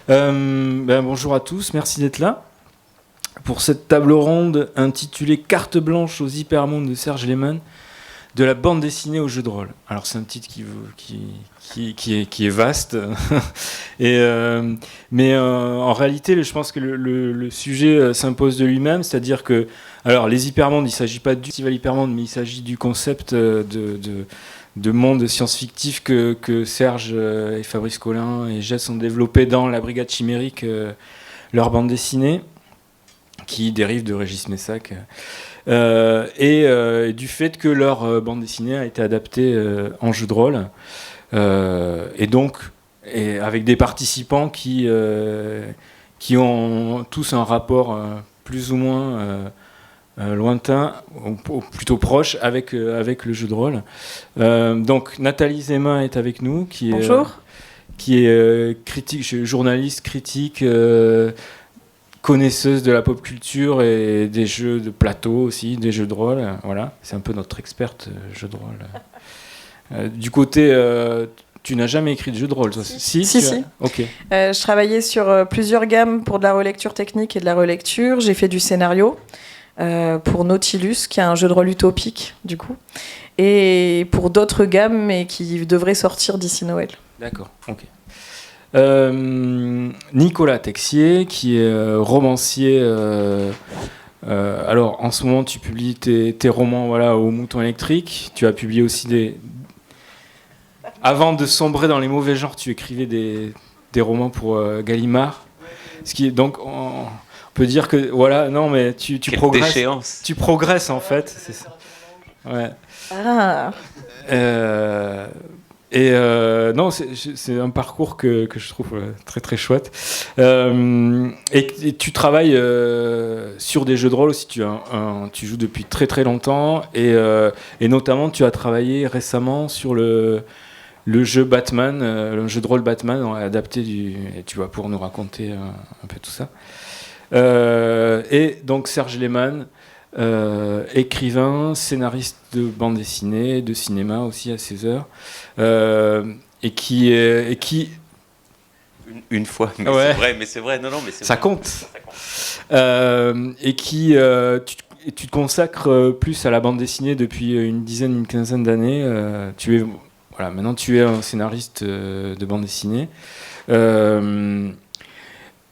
Bonjour à tous, merci d'être là pour cette table ronde intitulée Carte blanche aux hypermondes de Serge Lehmann, de la bande dessinée au jeu de rôle. Alors c'est un titre qui est vaste, mais en réalité je pense que le sujet s'impose de lui-même, c'est-à-dire que alors les hypermondes, il ne s'agit pas du festival hypermonde, mais il s'agit du concept de monde science-fictif que Serge et Fabrice Collin et Jess ont développé dans La Brigade Chimérique, leur bande dessinée, qui dérive de Régis Messac, et du fait que leur bande dessinée a été adaptée en jeu de rôle, et avec des participants qui ont tous un rapport plus ou moins lointain, ou plutôt proche, avec le jeu de rôle. Donc Nathalie Zema est avec nous, Bonjour. Qui est critique, journaliste, critique, connaisseuse de la pop culture et des jeux de plateau aussi, des jeux de rôle. Voilà, c'est un peu notre experte jeu de rôle. Du côté, tu n'as jamais écrit de jeu de rôle, toi? Si. Ok. Je travaillais sur plusieurs gammes pour de la relecture technique et de la relecture. J'ai fait du scénario pour Nautilus, qui est un jeu de rôle utopique, du coup, et pour d'autres gammes, mais qui devraient sortir d'ici Noël. D'accord, ok. Nicolas Texier, qui est romancier. Alors, en ce moment, tu publies tes romans, voilà, au Mouton électrique. Tu as publié aussi Avant de sombrer dans les mauvais genres, tu écrivais des romans pour Gallimard. Ce qui est donc, on peut dire que voilà, non, mais tu progresses. Déchéance. Tu progresses en fait, c'est ça. Ouais. Ah. Non, c'est un parcours que je trouve très très chouette. Et tu travailles sur des jeux de rôle aussi. Tu joues depuis très très longtemps, et notamment tu as travaillé récemment sur le jeu Batman, le jeu de rôle Batman adapté et tu vas pouvoir nous raconter un peu tout ça. Et donc Serge Lehmann, écrivain, scénariste de bande dessinée, de cinéma aussi à ses heures, et qui une fois, mais ouais. c'est vrai, non, mais c'est ça vrai. compte. Et qui tu te consacres plus à la bande dessinée depuis une quinzaine d'années. Maintenant tu es un scénariste de bande dessinée.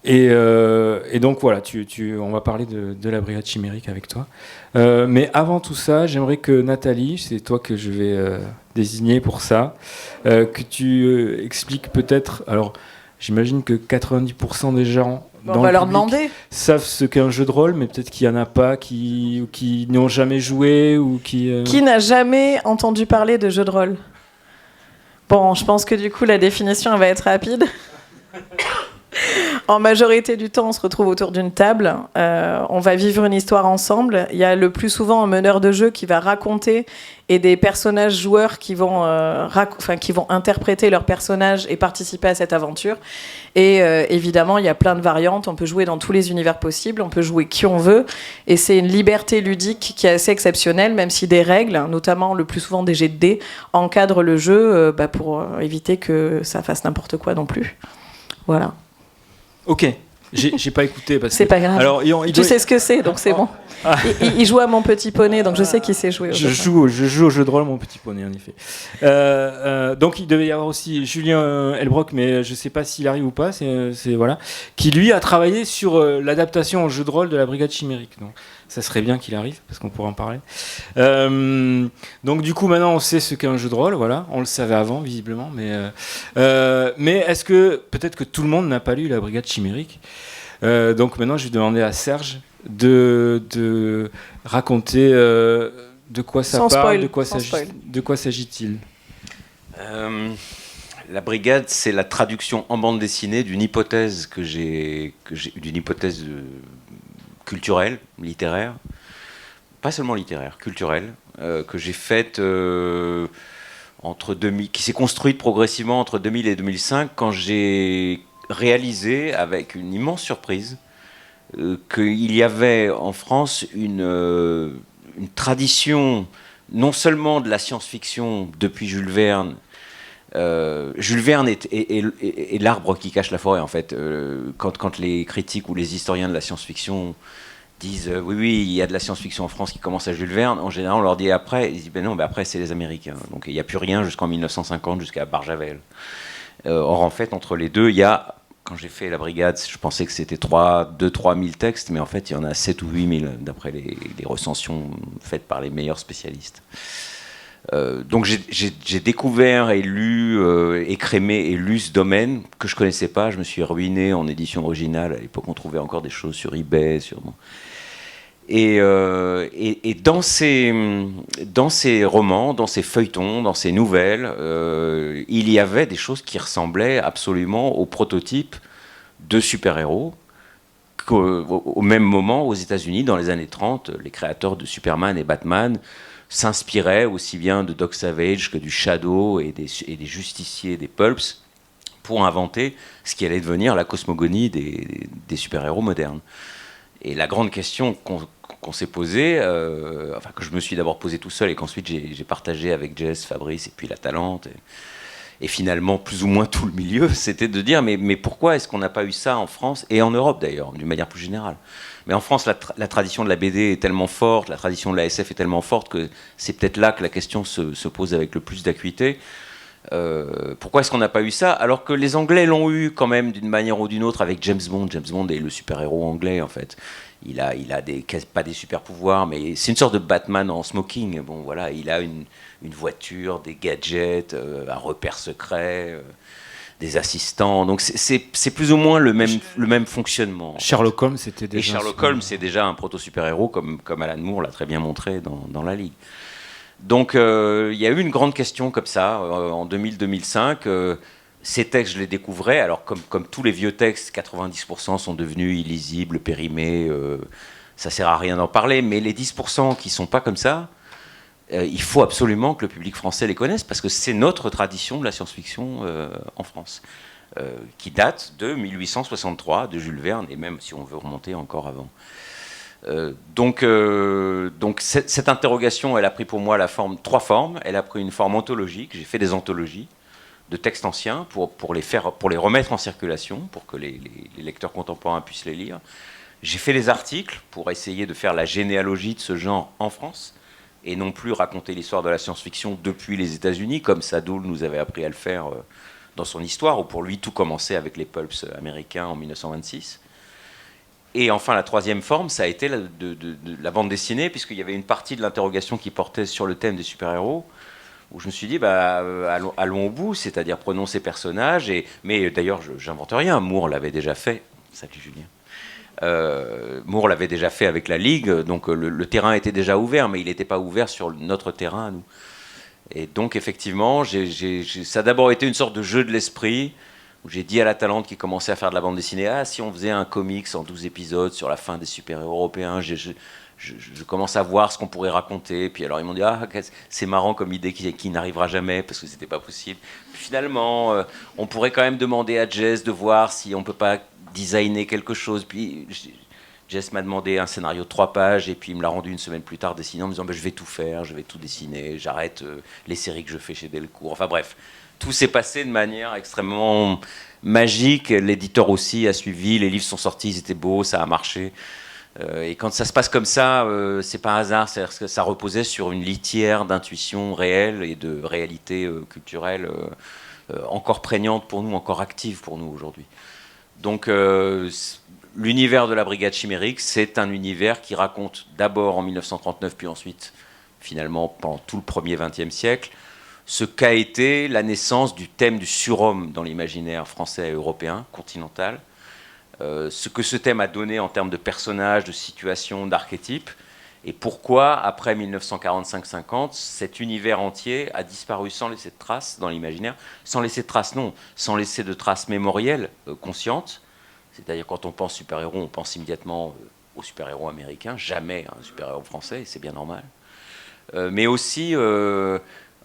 Et donc voilà, on va parler de la Brigade Chimérique avec toi. Mais avant tout ça, j'aimerais que Nathalie, c'est toi que je vais désigner pour ça, que tu expliques peut-être. Alors, j'imagine que 90% des gens On va leur demander. Savent ce qu'est un jeu de rôle, mais peut-être qu'il y en a pas qui n'y ont jamais joué ou qui. Qui n'a jamais entendu parler de jeu de rôle? Bon, je pense que du coup la définition elle va être rapide. En majorité du temps, on se retrouve autour d'une table. On va vivre une histoire ensemble. Il y a le plus souvent un meneur de jeu qui va raconter et des personnages joueurs qui vont interpréter leurs personnages et participer à cette aventure. Et évidemment, il y a plein de variantes. On peut jouer dans tous les univers possibles. On peut jouer qui on veut. Et c'est une liberté ludique qui est assez exceptionnelle, même si des règles, notamment le plus souvent des jets de dés, encadrent le jeu pour éviter que ça fasse n'importe quoi non plus. Voilà. Ok, j'ai pas écouté parce c'est que. pas grave. Alors, tu sais ce que c'est, donc c'est bon. Ah. Il joue à Mon Petit Poney, donc je sais qu'il sait jouer. Je joue au jeu de rôle Mon Petit Poney, en effet. Donc il devait y avoir aussi Julien Elbrock, mais je sais pas s'il arrive ou pas. Voilà, qui lui a travaillé sur l'adaptation au jeu de rôle de la Brigade Chimérique. Donc ça serait bien qu'il arrive parce qu'on pourrait en parler. Donc du coup maintenant on sait ce qu'est un jeu de rôle. Voilà, on le savait avant visiblement, mais est-ce que peut-être que tout le monde n'a pas lu la Brigade Chimérique? Donc maintenant je vais demander à Serge de raconter de quoi ça sans parle, spoil. De quoi s'agit-il? La Brigade, c'est la traduction en bande dessinée d'une hypothèse d'une hypothèse culturelle, littéraire, pas seulement littéraire, culturelle, que j'ai faite qui s'est construite progressivement entre 2000 et 2005, quand j'ai réalisé, avec une immense surprise, qu'il y avait en France une tradition non seulement de la science-fiction depuis Jules Verne, Jules Verne est l'arbre qui cache la forêt, en fait. Quand les critiques ou les historiens de la science-fiction disent oui, il y a de la science-fiction en France qui commence à Jules Verne, en général, on leur dit après, ils disent ben non, ben après, c'est les Américains. Donc il n'y a plus rien jusqu'en 1950, jusqu'à Barjavel. Or, en fait, entre les deux, il y a, quand j'ai fait la brigade, je pensais que c'était 2 000 3 000 textes, mais en fait, il y en a 7 ou 8 000, d'après les recensions faites par les meilleurs spécialistes. Donc j'ai découvert et lu, écrémé et lu ce domaine que je ne connaissais pas. Je me suis ruiné en édition originale. À l'époque, on trouvait encore des choses sur eBay. Et dans ces romans, dans ces feuilletons, dans ces nouvelles, il y avait des choses qui ressemblaient absolument aux prototypes de super-héros. Au même moment, aux États-Unis, dans les années 30, les créateurs de Superman et Batman s'inspiraient aussi bien de Doc Savage que du Shadow et des justiciers, des Pulps, pour inventer ce qui allait devenir la cosmogonie des super-héros modernes. Et la grande question qu'on s'est posée, enfin que je me suis d'abord posée tout seul et qu'ensuite j'ai partagé avec Jess, Fabrice et puis la Talente, et finalement plus ou moins tout le milieu, c'était de dire mais pourquoi est-ce qu'on n'a pas eu ça en France et en Europe d'ailleurs, d'une manière plus générale. Mais en France, la tradition de la BD est tellement forte, la tradition de la SF est tellement forte que c'est peut-être là que la question se pose avec le plus d'acuité. Pourquoi est-ce qu'on n'a pas eu ça alors que les Anglais l'ont eu quand même d'une manière ou d'une autre avec James Bond. James Bond est le super-héros anglais en fait. Il a pas des super-pouvoirs, mais c'est une sorte de Batman en smoking. Bon voilà, il a une voiture, des gadgets, un repère secret, des assistants. Donc c'est plus ou moins le même fonctionnement. Sherlock Holmes, c'était déjà. Et Sherlock Holmes, c'est déjà un proto-super-héros comme Alan Moore l'a très bien montré dans La Ligue. Donc il y a eu une grande question comme ça en 2000-2005. Ces textes, je les découvrais. Alors comme tous les vieux textes, 90% sont devenus illisibles, périmés. Ça sert à rien d'en parler. Mais les 10% qui sont pas comme ça, il faut absolument que le public français les connaisse parce que c'est notre tradition de la science-fiction en France, qui date de 1863 de Jules Verne et même si on veut remonter encore avant. Donc cette interrogation, elle a pris pour moi trois formes. Elle a pris une forme ontologique. J'ai fait des anthologies de textes anciens pour les remettre en circulation, pour que les lecteurs contemporains puissent les lire. J'ai fait des articles pour essayer de faire la généalogie de ce genre en France et non plus raconter l'histoire de la science-fiction depuis les États-Unis, comme Sadoul nous avait appris à le faire dans son histoire, où pour lui tout commençait avec les pulps américains en 1926. Et enfin, la troisième forme, ça a été la bande dessinée, puisqu'il y avait une partie de l'interrogation qui portait sur le thème des super-héros, où je me suis dit, allons au bout, c'est-à-dire prenons ces personnages. Mais d'ailleurs, j'invente rien, Moore l'avait déjà fait. Salut Julien. Moore l'avait déjà fait avec la Ligue, donc le terrain était déjà ouvert, mais il n'était pas ouvert sur notre terrain à nous. Et donc, effectivement, ça a d'abord été une sorte de jeu de l'esprit, où j'ai dit à la Talente qui commençait à faire de la bande dessinée, si on faisait un comics en 12 épisodes sur la fin des super-héros européens, je commence à voir ce qu'on pourrait raconter. Puis alors ils m'ont dit, c'est marrant comme idée qui n'arrivera jamais, parce que c'était pas possible. Puis finalement, on pourrait quand même demander à Jess de voir si on peut pas designer quelque chose. Puis Jess m'a demandé un scénario de 3 pages, et puis il me l'a rendu une semaine plus tard dessiné en me disant, je vais tout faire, je vais tout dessiner, j'arrête les séries que je fais chez Delcourt. Enfin bref. Tout s'est passé de manière extrêmement magique. L'éditeur aussi a suivi. Les livres sont sortis, ils étaient beaux, ça a marché. Et quand ça se passe comme ça, c'est pas un hasard. C'est-à-dire que ça reposait sur une litière d'intuition réelle et de réalité culturelle encore prégnante pour nous, encore active pour nous aujourd'hui. Donc, l'univers de la Brigade Chimérique, c'est un univers qui raconte d'abord en 1939, puis ensuite, finalement, pendant tout le premier XXe siècle, ce qu'a été la naissance du thème du surhomme dans l'imaginaire français et européen, continental, ce que ce thème a donné en termes de personnages, de situations, d'archétypes, et pourquoi, après 1945-50, cet univers entier a disparu sans laisser de traces dans l'imaginaire, sans laisser de traces, non, sans laisser de traces mémorielles, conscientes, c'est-à-dire quand on pense super-héros, on pense immédiatement aux super-héros américains, jamais un super-héros français, et c'est bien normal, mais aussi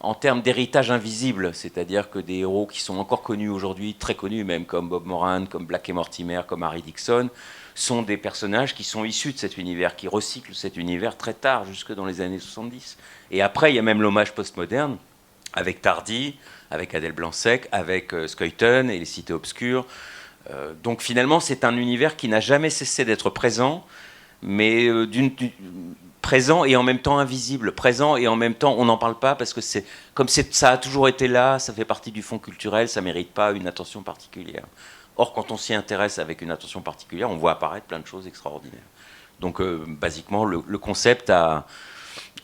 en termes d'héritage invisible, c'est-à-dire que des héros qui sont encore connus aujourd'hui, très connus même, comme Bob Moran, comme Black et Mortimer, comme Harry Dixon, sont des personnages qui sont issus de cet univers, qui recyclent cet univers très tard, jusque dans les années 70. Et après, il y a même l'hommage postmoderne, avec Tardy, avec Adèle Blanc-Sec, avec Skeuten et les Cités Obscures. Donc finalement, c'est un univers qui n'a jamais cessé d'être présent, mais présent et en même temps invisible, présent et en même temps on n'en parle pas parce que ça a toujours été là, ça fait partie du fond culturel, ça mérite pas une attention particulière. Or, quand on s'y intéresse avec une attention particulière, on voit apparaître plein de choses extraordinaires. Donc, basiquement, le concept a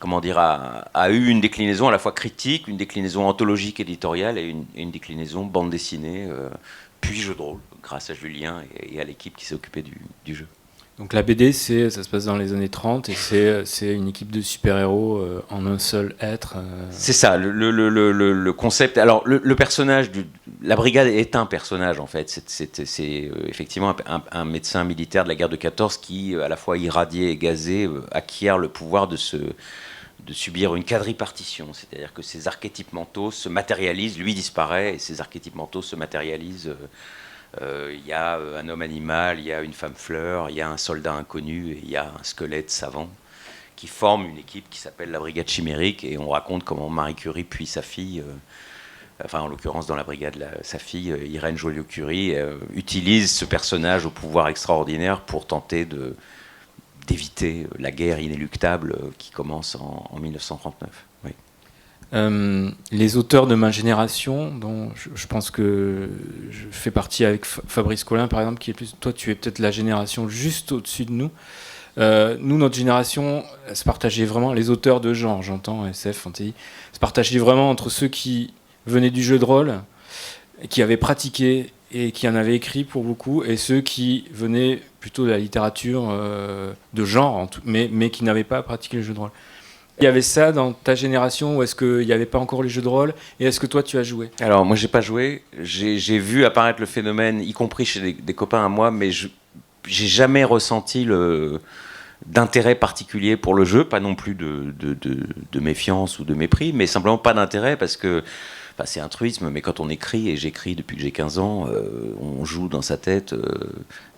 eu une déclinaison à la fois critique, une déclinaison anthologique éditoriale et une déclinaison bande dessinée, puis jeu de rôle, grâce à Julien et à l'équipe qui s'est occupée du jeu. Donc la BD, ça se passe dans les années 30 et c'est une équipe de super-héros en un seul être. C'est ça, le concept. Alors le personnage, la brigade est un personnage en fait. C'est effectivement un médecin militaire de la guerre de 14 qui, à la fois irradié et gazé, acquiert le pouvoir de subir une quadripartition. C'est-à-dire que ses archétypes mentaux se matérialisent, lui disparaît et ses archétypes mentaux se matérialisent. Il y a un homme animal, il y a une femme fleur, il y a un soldat inconnu et il y a un squelette savant qui forment une équipe qui s'appelle la Brigade Chimérique, et on raconte comment Marie Curie puis sa fille, en l'occurrence dans la brigade, sa fille Irène Joliot-Curie, utilise ce personnage au pouvoir extraordinaire pour tenter d'éviter la guerre inéluctable qui commence en 1939. Oui. Les auteurs de ma génération, dont je pense que je fais partie avec Fabrice Collin par exemple, qui est plus, toi tu es peut-être la génération juste au-dessus de nous. Nous, notre génération, se partageait vraiment, les auteurs de genre, j'entends SF, fantasy, se partageait vraiment entre ceux qui venaient du jeu de rôle, qui avaient pratiqué et qui en avaient écrit pour beaucoup, et ceux qui venaient plutôt de la littérature de genre, mais qui n'avaient pas pratiqué le jeu de rôle. Il y avait ça dans ta génération, ou est-ce qu'il n'y avait pas encore les jeux de rôle, et est-ce que toi tu as joué ? Alors moi j'ai pas joué, j'ai vu apparaître le phénomène, y compris chez des copains à moi, mais j'ai jamais ressenti d'intérêt particulier pour le jeu, pas non plus de méfiance ou de mépris, mais simplement pas d'intérêt parce que c'est un truisme, mais quand on écrit, et j'écris depuis que j'ai 15 ans, on joue dans sa tête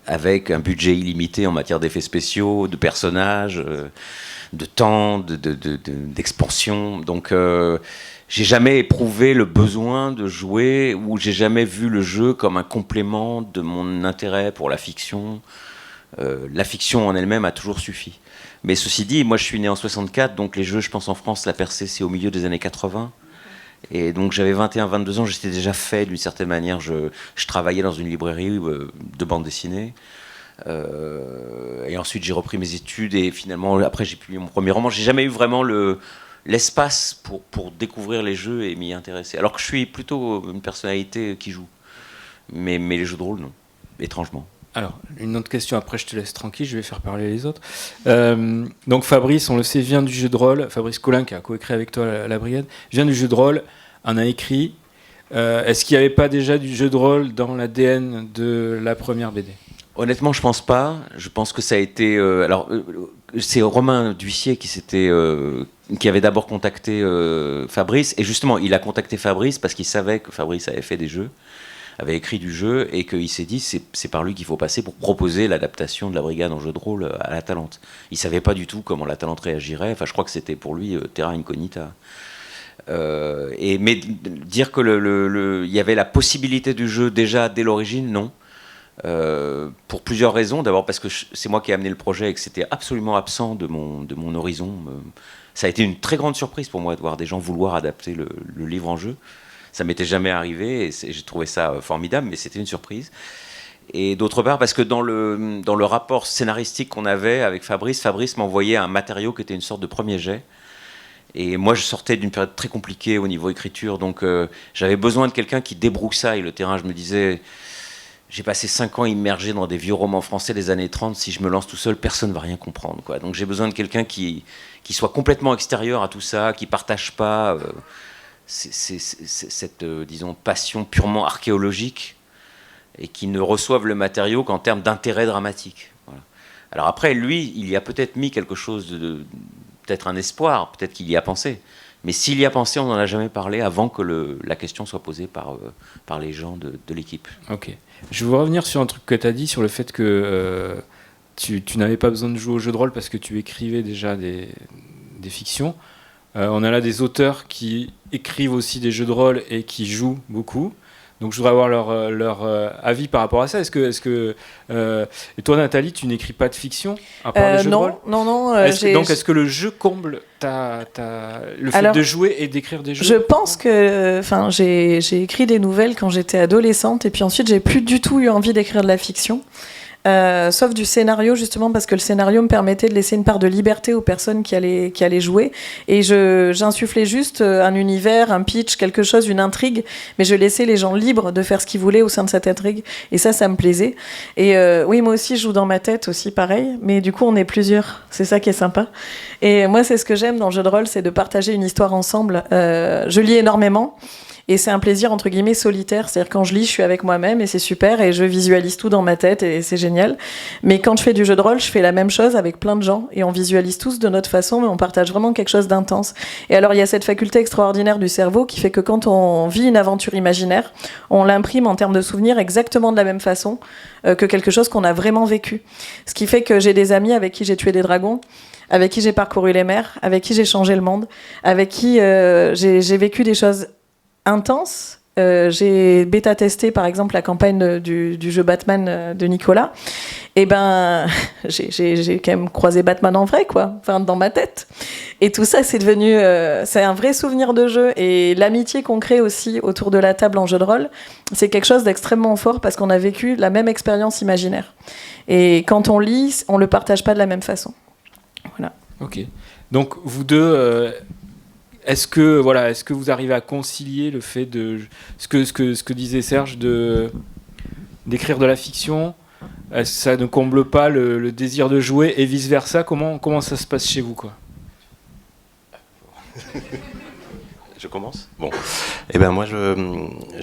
avec un budget illimité en matière d'effets spéciaux, de personnages, de temps, d'expansion. Donc j'ai jamais éprouvé le besoin de jouer, ou j'ai jamais vu le jeu comme un complément de mon intérêt pour la fiction. La fiction en elle-même a toujours suffi. Mais ceci dit, moi je suis né en 64, donc les jeux, je pense en France, la percée c'est au milieu des années 80. Et donc j'avais 21-22 ans, j'étais déjà fait d'une certaine manière. Je travaillais dans une librairie de bande dessinée. Et ensuite j'ai repris mes études et finalement après j'ai publié mon premier roman. J'ai jamais eu vraiment l'espace pour découvrir les jeux et m'y intéresser. Alors que je suis plutôt une personnalité qui joue. Mais les jeux de rôle, non. Étrangement. Alors, une autre question, après je te laisse tranquille, je vais faire parler les autres. Donc Fabrice, on le sait, vient du jeu de rôle. Fabrice Collin, qui a coécrit avec toi la Brigade, vient du jeu de rôle, en a écrit. Est-ce qu'il n'y avait pas déjà du jeu de rôle dans l'ADN de la première BD ? Honnêtement, je pense pas. Je pense que ça a été... c'est Romain D'Huissier qui avait d'abord contacté Fabrice. Et justement, il a contacté Fabrice parce qu'il savait que Fabrice avait fait des jeux, avait écrit du jeu, et qu'il s'est dit c'est par lui qu'il faut passer pour proposer l'adaptation de la Brigade en jeu de rôle à la Talente. Il savait pas du tout comment la Talente réagirait. Enfin, je crois que c'était pour lui terra incognita. Mais dire que il y avait la possibilité du jeu déjà dès l'origine, non. Pour plusieurs raisons. D'abord parce que c'est moi qui ai amené le projet et que c'était absolument absent de mon horizon. Ça a été une très grande surprise pour moi de voir des gens vouloir adapter le livre en jeu. Ça m'était jamais arrivé et j'ai trouvé ça formidable, mais c'était une surprise. Et d'autre part parce que dans le rapport scénaristique qu'on avait avec Fabrice m'envoyait un matériau qui était une sorte de premier jet. Et moi, je sortais d'une période très compliquée au niveau écriture, donc j'avais besoin de quelqu'un qui débroussaille le terrain. Je me disais, j'ai passé 5 ans immergé dans des vieux romans français des années 30, si je me lance tout seul, personne ne va rien comprendre, quoi. Donc j'ai besoin de quelqu'un qui soit complètement extérieur à tout ça, qui ne partage pas cette, disons, passion purement archéologique, et qui ne reçoive le matériau qu'en termes d'intérêt dramatique. Voilà. Alors après, lui, il y a peut-être mis quelque chose peut-être un espoir, peut-être qu'il y a pensé. Mais s'il y a pensé, on n'en a jamais parlé avant que la question soit posée par les gens de l'équipe. Ok. Je veux revenir sur un truc que tu as dit, sur le fait que tu n'avais pas besoin de jouer au jeu de rôle parce que tu écrivais déjà des fictions. On a là des auteurs qui écrivent aussi des jeux de rôle et qui jouent beaucoup. Donc je voudrais avoir leur avis par rapport à ça. Et toi, Nathalie, tu n'écris pas de fiction à part les jeux de rôle? Non. Est-ce que le jeu comble le fait de jouer et d'écrire des jeux? Je pense que, j'ai écrit des nouvelles quand j'étais adolescente, et puis ensuite j'ai plus du tout eu envie d'écrire de la fiction. Sauf du scénario, justement parce que le scénario me permettait de laisser une part de liberté aux personnes qui allaient jouer, et j'insufflais juste un univers, un pitch, quelque chose, une intrigue, mais je laissais les gens libres de faire ce qu'ils voulaient au sein de cette intrigue, et ça me plaisait. Et oui, moi aussi je joue dans ma tête aussi, pareil, mais du coup on est plusieurs, c'est ça qui est sympa. Et moi c'est ce que j'aime dans le jeu de rôle, c'est de partager une histoire ensemble. Je lis énormément. Et c'est un plaisir entre guillemets solitaire, c'est-à-dire quand je lis, je suis avec moi-même et c'est super, et je visualise tout dans ma tête et c'est génial. Mais quand je fais du jeu de rôle, je fais la même chose avec plein de gens, et on visualise tous de notre façon, mais on partage vraiment quelque chose d'intense. Et alors il y a cette faculté extraordinaire du cerveau qui fait que quand on vit une aventure imaginaire, on l'imprime en termes de souvenirs exactement de la même façon que quelque chose qu'on a vraiment vécu. Ce qui fait que j'ai des amis avec qui j'ai tué des dragons, avec qui j'ai parcouru les mers, avec qui j'ai changé le monde, avec qui j'ai vécu des choses intense. J'ai bêta-testé par exemple la campagne du jeu Batman de Nicolas. Et ben, j'ai quand même croisé Batman en vrai, quoi, enfin dans ma tête. Et tout ça, c'est devenu, c'est un vrai souvenir de jeu. Et l'amitié qu'on crée aussi autour de la table en jeu de rôle, c'est quelque chose d'extrêmement fort parce qu'on a vécu la même expérience imaginaire. Et quand on lit, on le partage pas de la même façon. Voilà. Ok. Donc vous deux. Est-ce que vous arrivez à concilier le fait de ce que disait Serge d'écrire de la fiction? Ça ne comble pas le désir de jouer et vice versa? Comment ça se passe chez vous, quoi? Je commence. Bon, et ben moi je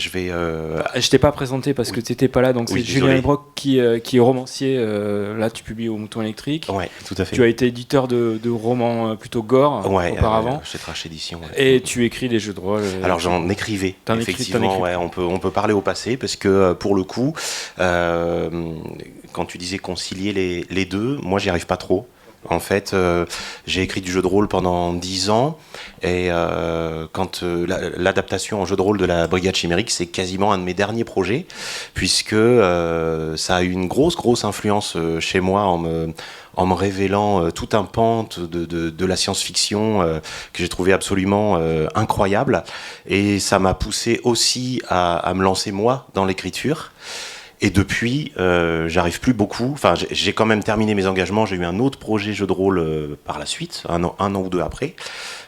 vais. Je t'ai pas présenté parce que tu n'étais pas là, donc oui, c'est Julien Elbrock qui est romancier. Là, tu publies au Mouton Électrique. Ouais, tout à fait. Tu as été éditeur de romans plutôt gore auparavant. Chez Trash Édition. Ouais. Et tu écris des jeux de rôle. Alors j'en écrivais. Effectivement, ouais, on peut parler au passé parce que pour le coup, quand tu disais concilier les deux, moi j'y arrive pas trop. En fait, j'ai écrit du jeu de rôle pendant 10 ans, et quand l'adaptation en jeu de rôle de la Brigade Chimérique, c'est quasiment un de mes derniers projets, puisque ça a eu une grosse influence chez moi en me révélant tout un pan de la science-fiction que j'ai trouvé absolument incroyable, et ça m'a poussé aussi à me lancer moi dans l'écriture. Et depuis, j'arrive plus beaucoup. Enfin, j'ai quand même terminé mes engagements. J'ai eu un autre projet jeu de rôle par la suite, un an ou deux après.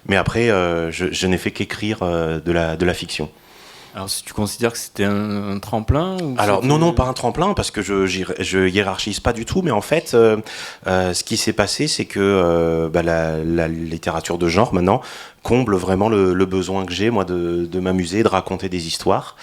Mais après, je n'ai fait qu'écrire de la fiction. Alors, si tu considères que c'était un tremplin ou Alors non, pas un tremplin, parce que je hiérarchise pas du tout, mais en fait, ce qui s'est passé, c'est que la littérature de genre, maintenant, comble vraiment le besoin que j'ai, moi, de m'amuser, de raconter des histoires.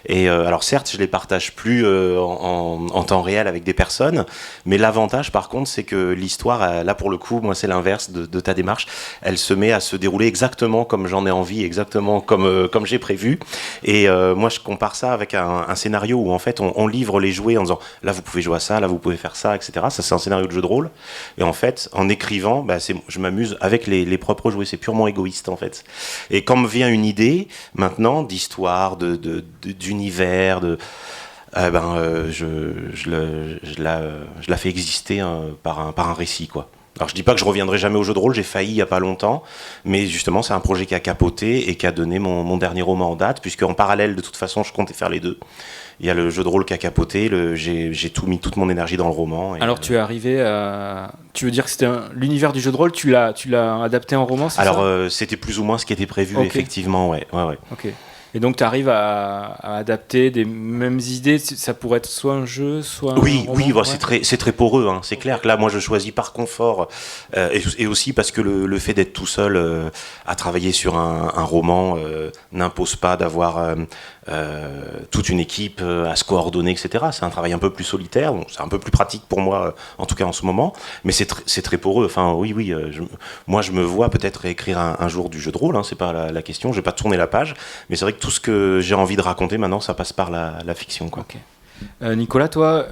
Et alors certes, je les partage plus en temps réel avec des personnes, mais l'avantage, par contre, c'est que l'histoire, là, pour le coup, moi, c'est l'inverse de ta démarche. Elle se met à se dérouler exactement comme j'en ai envie, exactement comme j'ai prévu. Et moi, je compare ça avec un scénario où, en fait, on livre les jouets en disant « là, vous pouvez jouer à ça, là, vous pouvez faire ça, etc. » Ça, c'est un scénario de jeu de rôle. Et en fait, en écrivant, je m'amuse avec les propres jouets. C'est purement égoïste, en fait. Et quand me vient une idée, maintenant, d'histoire, d'univers, je la fais exister par un récit, quoi. Alors je dis pas que je reviendrai jamais au jeu de rôle, j'ai failli il y a pas longtemps, mais justement c'est un projet qui a capoté et qui a donné mon dernier roman en date, puisque en parallèle de toute façon je comptais faire les deux. Il y a le jeu de rôle qui a capoté, j'ai mis toute mon énergie dans le roman. Alors tu es arrivé à... Tu veux dire que c'était l'univers du jeu de rôle, tu l'as adapté en roman, c'est ça? Alors c'était plus ou moins ce qui était prévu, okay. Effectivement, ouais. Ok. Et donc tu arrives à adapter des mêmes idées, ça pourrait être soit un jeu, soit un roman. Oui, bah, c'est très poreux, hein. C'est clair que là moi je choisis par confort et aussi parce que le fait d'être tout seul à travailler sur un roman n'impose pas d'avoir toute une équipe à se coordonner, etc. C'est un travail un peu plus solitaire, bon, c'est un peu plus pratique pour moi, en tout cas en ce moment, mais c'est très poreux. Enfin, oui, moi je me vois peut-être écrire un jour du jeu de rôle, hein, c'est pas la question, je vais pas tourner la page, mais c'est vrai que tout ce que j'ai envie de raconter maintenant, ça passe par la fiction, quoi. Okay. Nicolas, toi,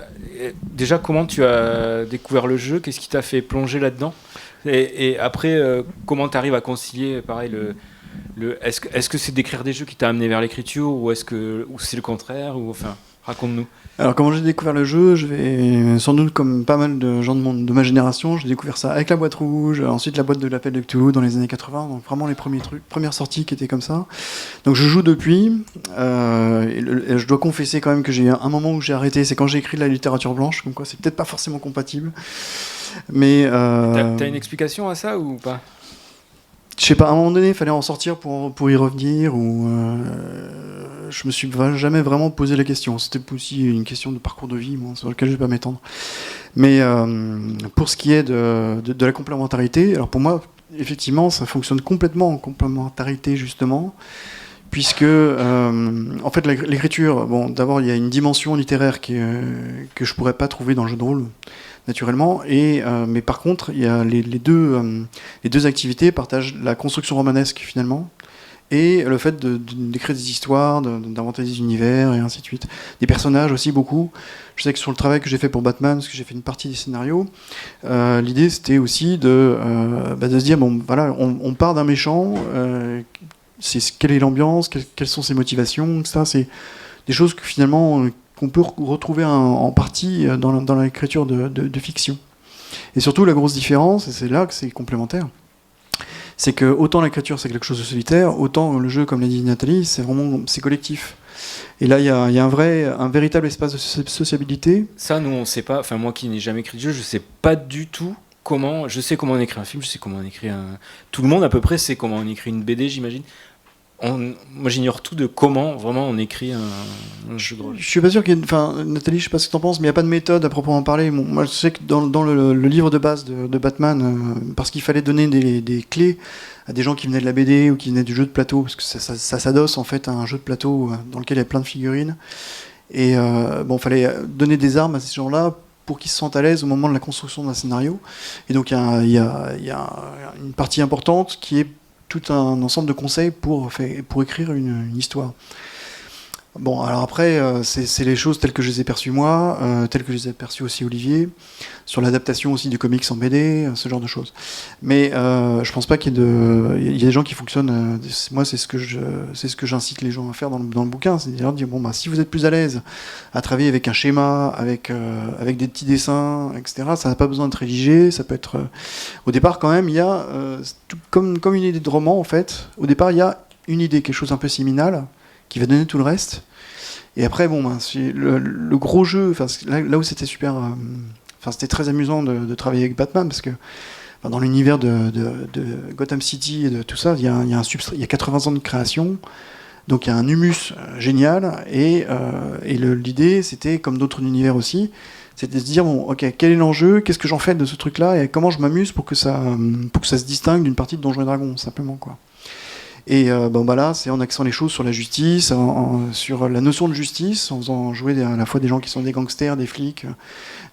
déjà, comment tu as découvert le jeu? Qu'est-ce qui t'a fait plonger là-dedans? Et après, comment tu arrives à concilier, pareil, est-ce que c'est d'écrire des jeux qui t'a amené vers l'écriture ou ou c'est le contraire ou, enfin, raconte-nous. Alors, comment j'ai découvert le jeu, je vais sans doute comme pas mal de gens de ma génération, j'ai découvert ça avec la boîte rouge, ensuite la boîte de l'appel de Cthulhu dans les années 80, donc vraiment les premiers trucs, premières sorties qui étaient comme ça. Donc je joue depuis, et je dois confesser quand même que j'ai un moment où j'ai arrêté, c'est quand j'ai écrit de la littérature blanche, comme quoi c'est peut-être pas forcément compatible. Mais T'as une explication à ça ou pas? je sais pas, à un moment donné, il fallait en sortir pour y revenir, ou je me suis jamais vraiment posé la question. C'était aussi une question de parcours de vie, moi, sur lequel je vais pas m'étendre. Mais pour ce qui est de la complémentarité, alors pour moi, effectivement, ça fonctionne complètement en complémentarité, justement, puisque, en fait, l'écriture, bon, d'abord, il y a une dimension littéraire que je pourrais pas trouver dans le jeu de rôle, naturellement, mais par contre, il y a les deux activités partagent la construction romanesque, finalement, et le fait d'écrire des histoires, d'inventer des univers, et ainsi de suite. Des personnages aussi, beaucoup. Je sais que sur le travail que j'ai fait pour Batman, parce que j'ai fait une partie des scénarios, l'idée, c'était aussi de se dire, bon, voilà, on part d'un méchant, quelle est l'ambiance, quelles sont ses motivations, ça, c'est des choses que finalement qu'on peut retrouver en partie dans l'écriture de fiction. Et surtout, la grosse différence, et c'est là que c'est complémentaire, c'est que autant l'écriture c'est quelque chose de solitaire, autant le jeu, comme l'a dit Nathalie, c'est collectif. Et là, il y a un véritable espace de sociabilité. Ça, nous, on sait pas. Enfin, moi qui n'ai jamais écrit de jeu, je sais pas du tout comment. Je sais comment on écrit un film, je sais comment on écrit un. Tout le monde à peu près sait comment on écrit une BD, j'imagine. Moi, j'ignore tout de comment vraiment on écrit un jeu de rôle. Je suis pas sûr qu'il y ait... Enfin, Nathalie, je sais pas ce que t'en penses, mais il n'y a pas de méthode à proprement parler. Bon, moi, je sais que dans le livre de base de Batman, parce qu'il fallait donner des clés à des gens qui venaient de la BD ou qui venaient du jeu de plateau, parce que ça s'adosse en fait à un jeu de plateau dans lequel il y a plein de figurines. Et il fallait donner des armes à ces gens-là pour qu'ils se sentent à l'aise au moment de la construction d'un scénario. Et donc, il y a une partie importante qui est tout un ensemble de conseils pour écrire une histoire. Bon, alors après, c'est les choses telles que je les ai perçues moi, telles que je les ai perçues aussi Olivier, sur l'adaptation aussi du comics en BD, ce genre de choses. Mais je pense pas qu'il y ait des gens qui fonctionnent. Moi, c'est ce que j'incite les gens à faire dans le bouquin, c'est de leur dire bon, si vous êtes plus à l'aise à travailler avec un schéma, avec des petits dessins, etc. Ça n'a pas besoin d'être rédigé. Ça peut être au départ quand même. Il y a comme une idée de roman en fait. Au départ, il y a une idée, quelque chose un peu séminal, qui va donner tout le reste. Et après, le gros jeu, là où c'était super, c'était très amusant de travailler avec Batman, parce que dans l'univers de Gotham City et de tout ça, il y a 80 ans de création, donc il y a un humus génial, et l'idée, c'était, comme d'autres univers aussi, c'était de se dire, bon, ok, quel est l'enjeu, qu'est-ce que j'en fais de ce truc-là, et comment je m'amuse pour que ça se distingue d'une partie de Donjons et Dragons, simplement, quoi. Et là, c'est en axant les choses sur la justice, sur la notion de justice, en faisant jouer à la fois des gens qui sont des gangsters, des flics,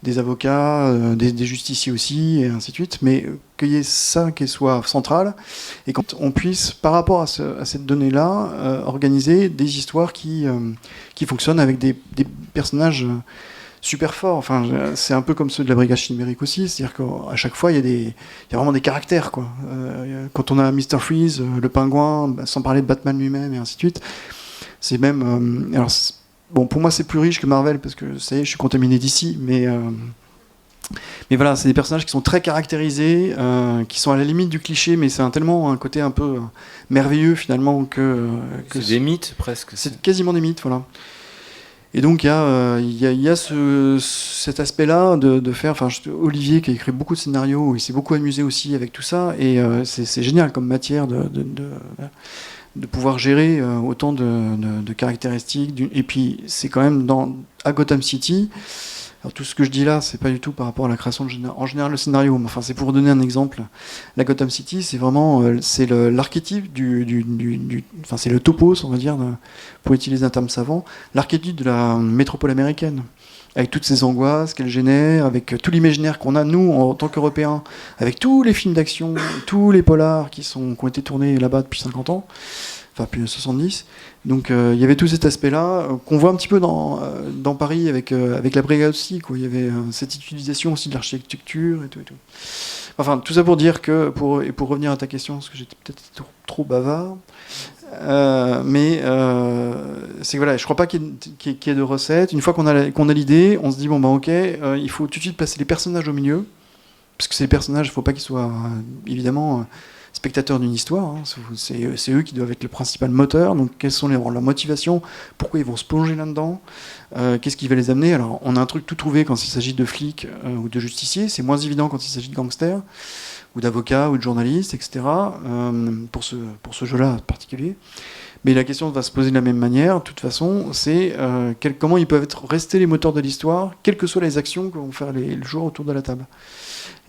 des avocats, des justiciers aussi, et ainsi de suite, mais qu'il y ait ça qui soit central, et quand on puisse, par rapport à cette donnée-là, organiser des histoires qui fonctionnent avec des personnages super fort. Enfin, c'est un peu comme ceux de la Brigade Chimérique aussi, c'est-à-dire qu'à chaque fois, il y a vraiment des caractères, quoi. Quand on a Mr. Freeze, le pingouin, sans parler de Batman lui-même, et ainsi de suite, c'est même... pour moi, c'est plus riche que Marvel, parce que, ça y est, je suis contaminé d'ici, mais voilà, c'est des personnages qui sont très caractérisés, qui sont à la limite du cliché, mais c'est tellement un côté un peu merveilleux, finalement, que c'est des mythes, presque. C'est quasiment des mythes, voilà. Et donc il y a cet aspect-là de faire. Enfin, Olivier qui a écrit beaucoup de scénarios, il s'est beaucoup amusé aussi avec tout ça, et c'est génial comme matière de pouvoir gérer autant de caractéristiques. Et puis c'est quand même à Gotham City. Alors, tout ce que je dis là, c'est pas du tout par rapport à la création en général le scénario. Mais enfin, c'est pour donner un exemple. La Gotham City, c'est vraiment l'archétype c'est le topos, on va dire, pour utiliser un terme savant, l'archétype de la métropole américaine, avec toutes ces angoisses qu'elle génère, avec tout l'imaginaire qu'on a nous en tant qu'Européens, avec tous les films d'action, tous les polars qui ont été tournés là-bas depuis 50 ans. enfin puis 70. Donc il y avait tout cet aspect-là qu'on voit un petit peu dans Paris avec la brigade aussi, quoi. Il y avait cette utilisation aussi de l'architecture et tout. Enfin, tout ça pour dire que, et pour revenir à ta question, parce que j'étais peut-être trop bavard, mais c'est que voilà, je crois pas qu'il y ait de recettes. Une fois qu'on a l'idée, on se dit bon bah ok, il faut tout de suite placer les personnages au milieu, parce que ces personnages, il faut pas qu'ils soient évidemment spectateurs d'une histoire. Hein. C'est eux qui doivent être le principal moteur. Donc quelles sont leurs motivations, pourquoi ils vont se plonger là-dedans, qu'est-ce qui va les amener. Alors on a un truc tout trouvé quand il s'agit de flics ou de justiciers. C'est moins évident quand il s'agit de gangsters ou d'avocats ou de journalistes, etc. Pour ce jeu-là en particulier. Mais la question va se poser de la même manière. De toute façon, c'est comment ils peuvent rester les moteurs de l'histoire, quelles que soient les actions que vont faire les joueurs autour de la table.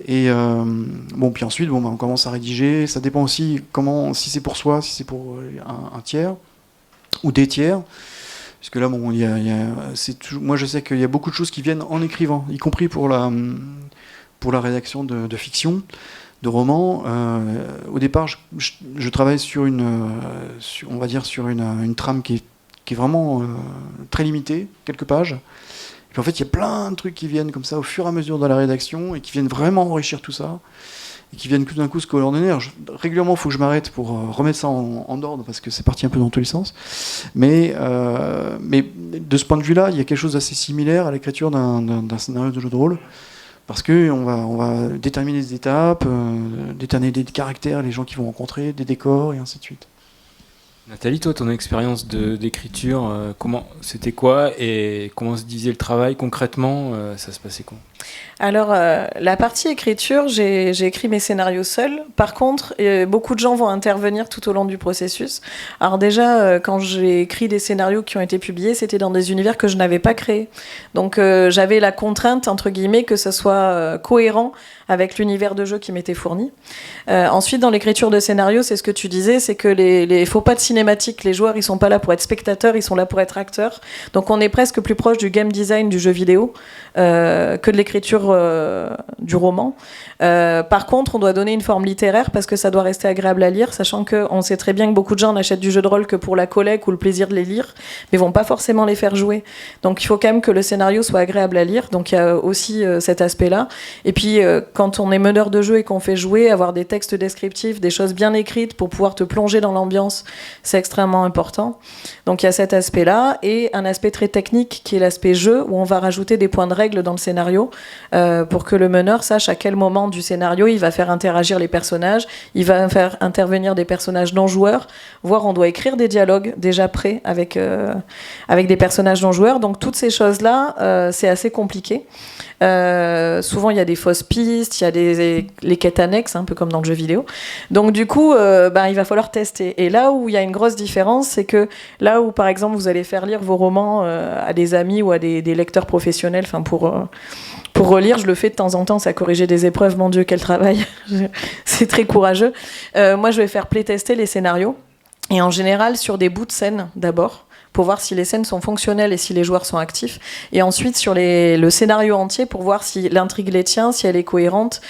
Et bon, puis ensuite, on commence à rédiger. Ça dépend aussi si c'est pour soi, si c'est pour un tiers ou des tiers. Parce que là, bon, moi, je sais qu'il y a beaucoup de choses qui viennent en écrivant, y compris pour la rédaction de fiction, de romans. Au départ, je travaille sur on va dire sur une trame qui est vraiment très limitée, quelques pages. Et puis en fait, il y a plein de trucs qui viennent comme ça au fur et à mesure dans la rédaction et qui viennent vraiment enrichir tout ça et qui viennent tout d'un coup se coordonner. Régulièrement, il faut que je m'arrête pour remettre ça en ordre parce que c'est parti un peu dans tous les sens. Mais de ce point de vue-là, il y a quelque chose d'assez similaire à l'écriture d'un scénario de jeu de rôle parce qu'on va déterminer des étapes, déterminer des caractères, les gens qui vont rencontrer, des décors et ainsi de suite. Nathalie, toi, ton expérience d'écriture, c'était quoi et comment se divisait le travail concrètement, ça se passait comment ? Alors, la partie écriture, j'ai écrit mes scénarios seuls. Par contre, beaucoup de gens vont intervenir tout au long du processus. Alors déjà, quand j'ai écrit des scénarios qui ont été publiés, c'était dans des univers que je n'avais pas créés. Donc, j'avais la contrainte, entre guillemets, que ce soit cohérent avec l'univers de jeu qui m'était fourni. Ensuite, dans l'écriture de scénarios, c'est ce que tu disais, c'est que faut pas de cinématique. Les joueurs, ils sont pas là pour être spectateurs, ils sont là pour être acteurs. Donc, on est presque plus proche du game design du jeu vidéo que de l'écriture du roman. Par contre, on doit donner une forme littéraire parce que ça doit rester agréable à lire, sachant qu'on sait très bien que beaucoup de gens n'achètent du jeu de rôle que pour la collecte ou le plaisir de les lire, mais vont pas forcément les faire jouer. Donc, il faut quand même que le scénario soit agréable à lire. Donc, il y a aussi cet aspect-là. Et puis, quand on est meneur de jeu et qu'on fait jouer, avoir des textes descriptifs, des choses bien écrites pour pouvoir te plonger dans l'ambiance, c'est extrêmement important. Donc, il y a cet aspect-là et un aspect très technique qui est l'aspect jeu, où on va rajouter des points de règle dans le scénario pour que le meneur sache à quel moment du scénario il va faire interagir les personnages, il va faire intervenir des personnages non joueurs, voire on doit écrire des dialogues déjà prêts avec des personnages non joueurs. Donc toutes ces choses-là, c'est assez compliqué. Souvent il y a des fausses pistes, il y a les quêtes annexes, un peu comme dans le jeu vidéo. Donc du coup, il va falloir tester. Et là où il y a une grosse différence, c'est que là où par exemple vous allez faire lire vos romans à des amis ou à des lecteurs professionnels, enfin pour relire, je le fais de temps en temps, ça corriger des épreuves, mon Dieu, quel travail. C'est très courageux. Moi, je vais faire playtester les scénarios. Et en général, sur des bouts de scène, d'abord, pour voir si les scènes sont fonctionnelles et si les joueurs sont actifs. Et ensuite, sur le scénario entier, pour voir si l'intrigue les tient, si elle est cohérente,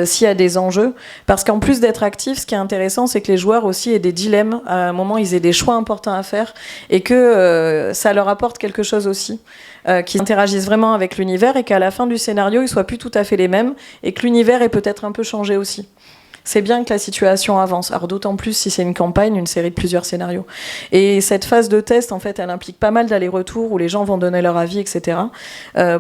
s'il y a des enjeux. Parce qu'en plus d'être actifs, ce qui est intéressant, c'est que les joueurs aussi aient des dilemmes. À un moment, ils aient des choix importants à faire et que ça leur apporte quelque chose aussi. Qui interagissent vraiment avec l'univers et qu'à la fin du scénario, ils soient plus tout à fait les mêmes et que l'univers ait peut-être un peu changé aussi. C'est bien que la situation avance. Alors d'autant plus si c'est une campagne, une série de plusieurs scénarios. Et cette phase de test, en fait, elle implique pas mal d'allers-retours où les gens vont donner leur avis, etc.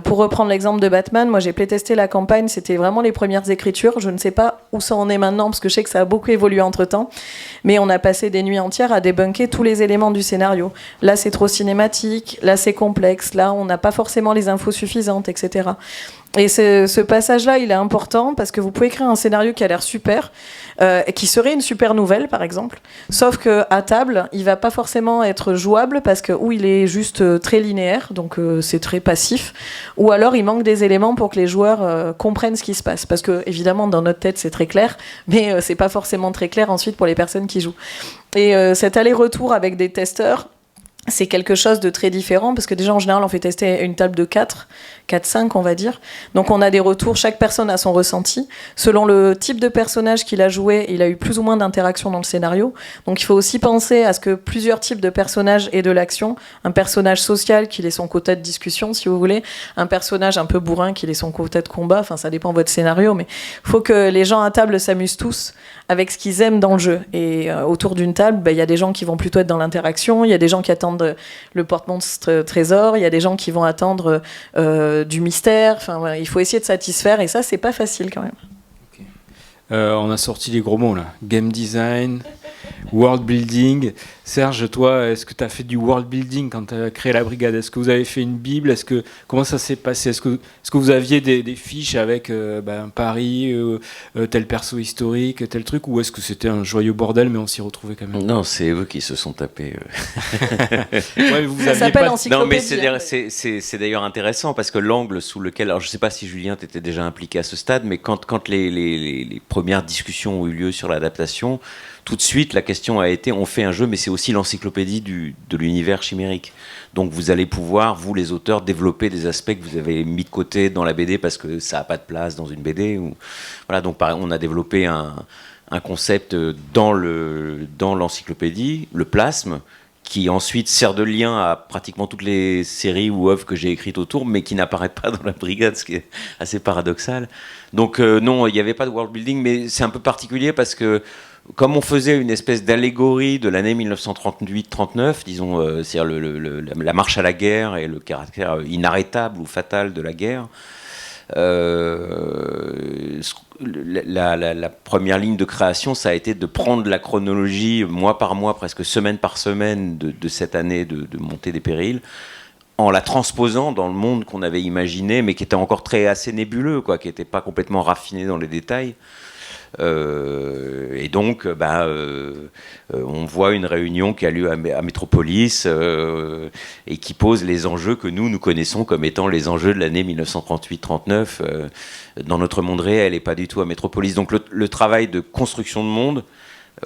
Pour reprendre l'exemple de Batman, moi j'ai playtesté la campagne, c'était vraiment les premières écritures. Je ne sais pas où ça en est maintenant parce que je sais que ça a beaucoup évolué entre-temps. Mais on a passé des nuits entières à débunker tous les éléments du scénario. Là c'est trop cinématique, là c'est complexe, là on n'a pas forcément les infos suffisantes, etc. Et ce passage-là, il est important parce que vous pouvez créer un scénario qui a l'air super, qui serait une super nouvelle, par exemple. Sauf qu'à table, il va pas forcément être jouable parce que ou il est juste très linéaire, donc c'est très passif, ou alors il manque des éléments pour que les joueurs comprennent ce qui se passe. Parce que évidemment, dans notre tête, c'est très clair, mais c'est pas forcément très clair ensuite pour les personnes qui jouent. Et cet aller-retour avec des testeurs, c'est quelque chose de très différent parce que déjà en général on fait tester une table de 4-5 on va dire. Donc on a des retours, chaque personne a son ressenti. Selon le type de personnage qu'il a joué, il a eu plus ou moins d'interactions dans le scénario. Donc il faut aussi penser à ce que plusieurs types de personnages aient de l'action. Un personnage social qu'il ait son quota de discussion si vous voulez. Un personnage un peu bourrin qu'il ait son quota de combat. Enfin ça dépend de votre scénario mais il faut que les gens à table s'amusent tous avec ce qu'ils aiment dans le jeu. Et autour d'une table, il y a des gens qui vont plutôt être dans l'interaction, il y a des gens qui attendent le porte-monstre trésor, il y a des gens qui vont attendre du mystère. Enfin, voilà, il faut essayer de satisfaire et ça, c'est pas facile quand même. Okay. On a sorti les gros mots là. Game design, world building. Serge, toi, est-ce que tu as fait du world building quand tu as créé la brigade? Est-ce que vous avez fait une bible? Comment ça s'est passé? Est-ce que vous aviez des fiches avec Paris, tel perso historique, tel truc? Ou est-ce que c'était un joyeux bordel, mais on s'y retrouvait quand même? Non, c'est eux qui se sont tapés. Ouais, ça s'appelle encyclopédie. Non, mais c'est d'ailleurs intéressant parce que l'angle sous lequel... Alors, je ne sais pas si Julien t'étais déjà impliqué à ce stade, mais quand les premières discussions ont eu lieu sur l'adaptation, tout de suite, la question a été, on fait un jeu, mais c'est aussi l'encyclopédie de l'univers chimérique. Donc vous allez pouvoir, vous les auteurs, développer des aspects que vous avez mis de côté dans la BD parce que ça n'a pas de place dans une BD. Voilà, donc on a développé un concept dans l'encyclopédie, le plasme, qui ensuite sert de lien à pratiquement toutes les séries ou œuvres que j'ai écrites autour, mais qui n'apparaît pas dans la brigade, ce qui est assez paradoxal. Donc non, il n'y avait pas de world building, mais c'est un peu particulier parce que comme on faisait une espèce d'allégorie de l'année 1938-39, disons, c'est-à-dire la marche à la guerre et le caractère inarrêtable ou fatal de la guerre, la première ligne de création, ça a été de prendre la chronologie mois par mois, presque semaine par semaine de cette année de montée des périls, en la transposant dans le monde qu'on avait imaginé, mais qui était encore assez nébuleux, quoi, qui n'était pas complètement raffiné dans les détails. Et donc, on voit une réunion qui a lieu à Métropolis et qui pose les enjeux que nous connaissons comme étant les enjeux de l'année 1938-39 dans notre monde réel et pas du tout à Métropolis. Donc le travail de construction de monde,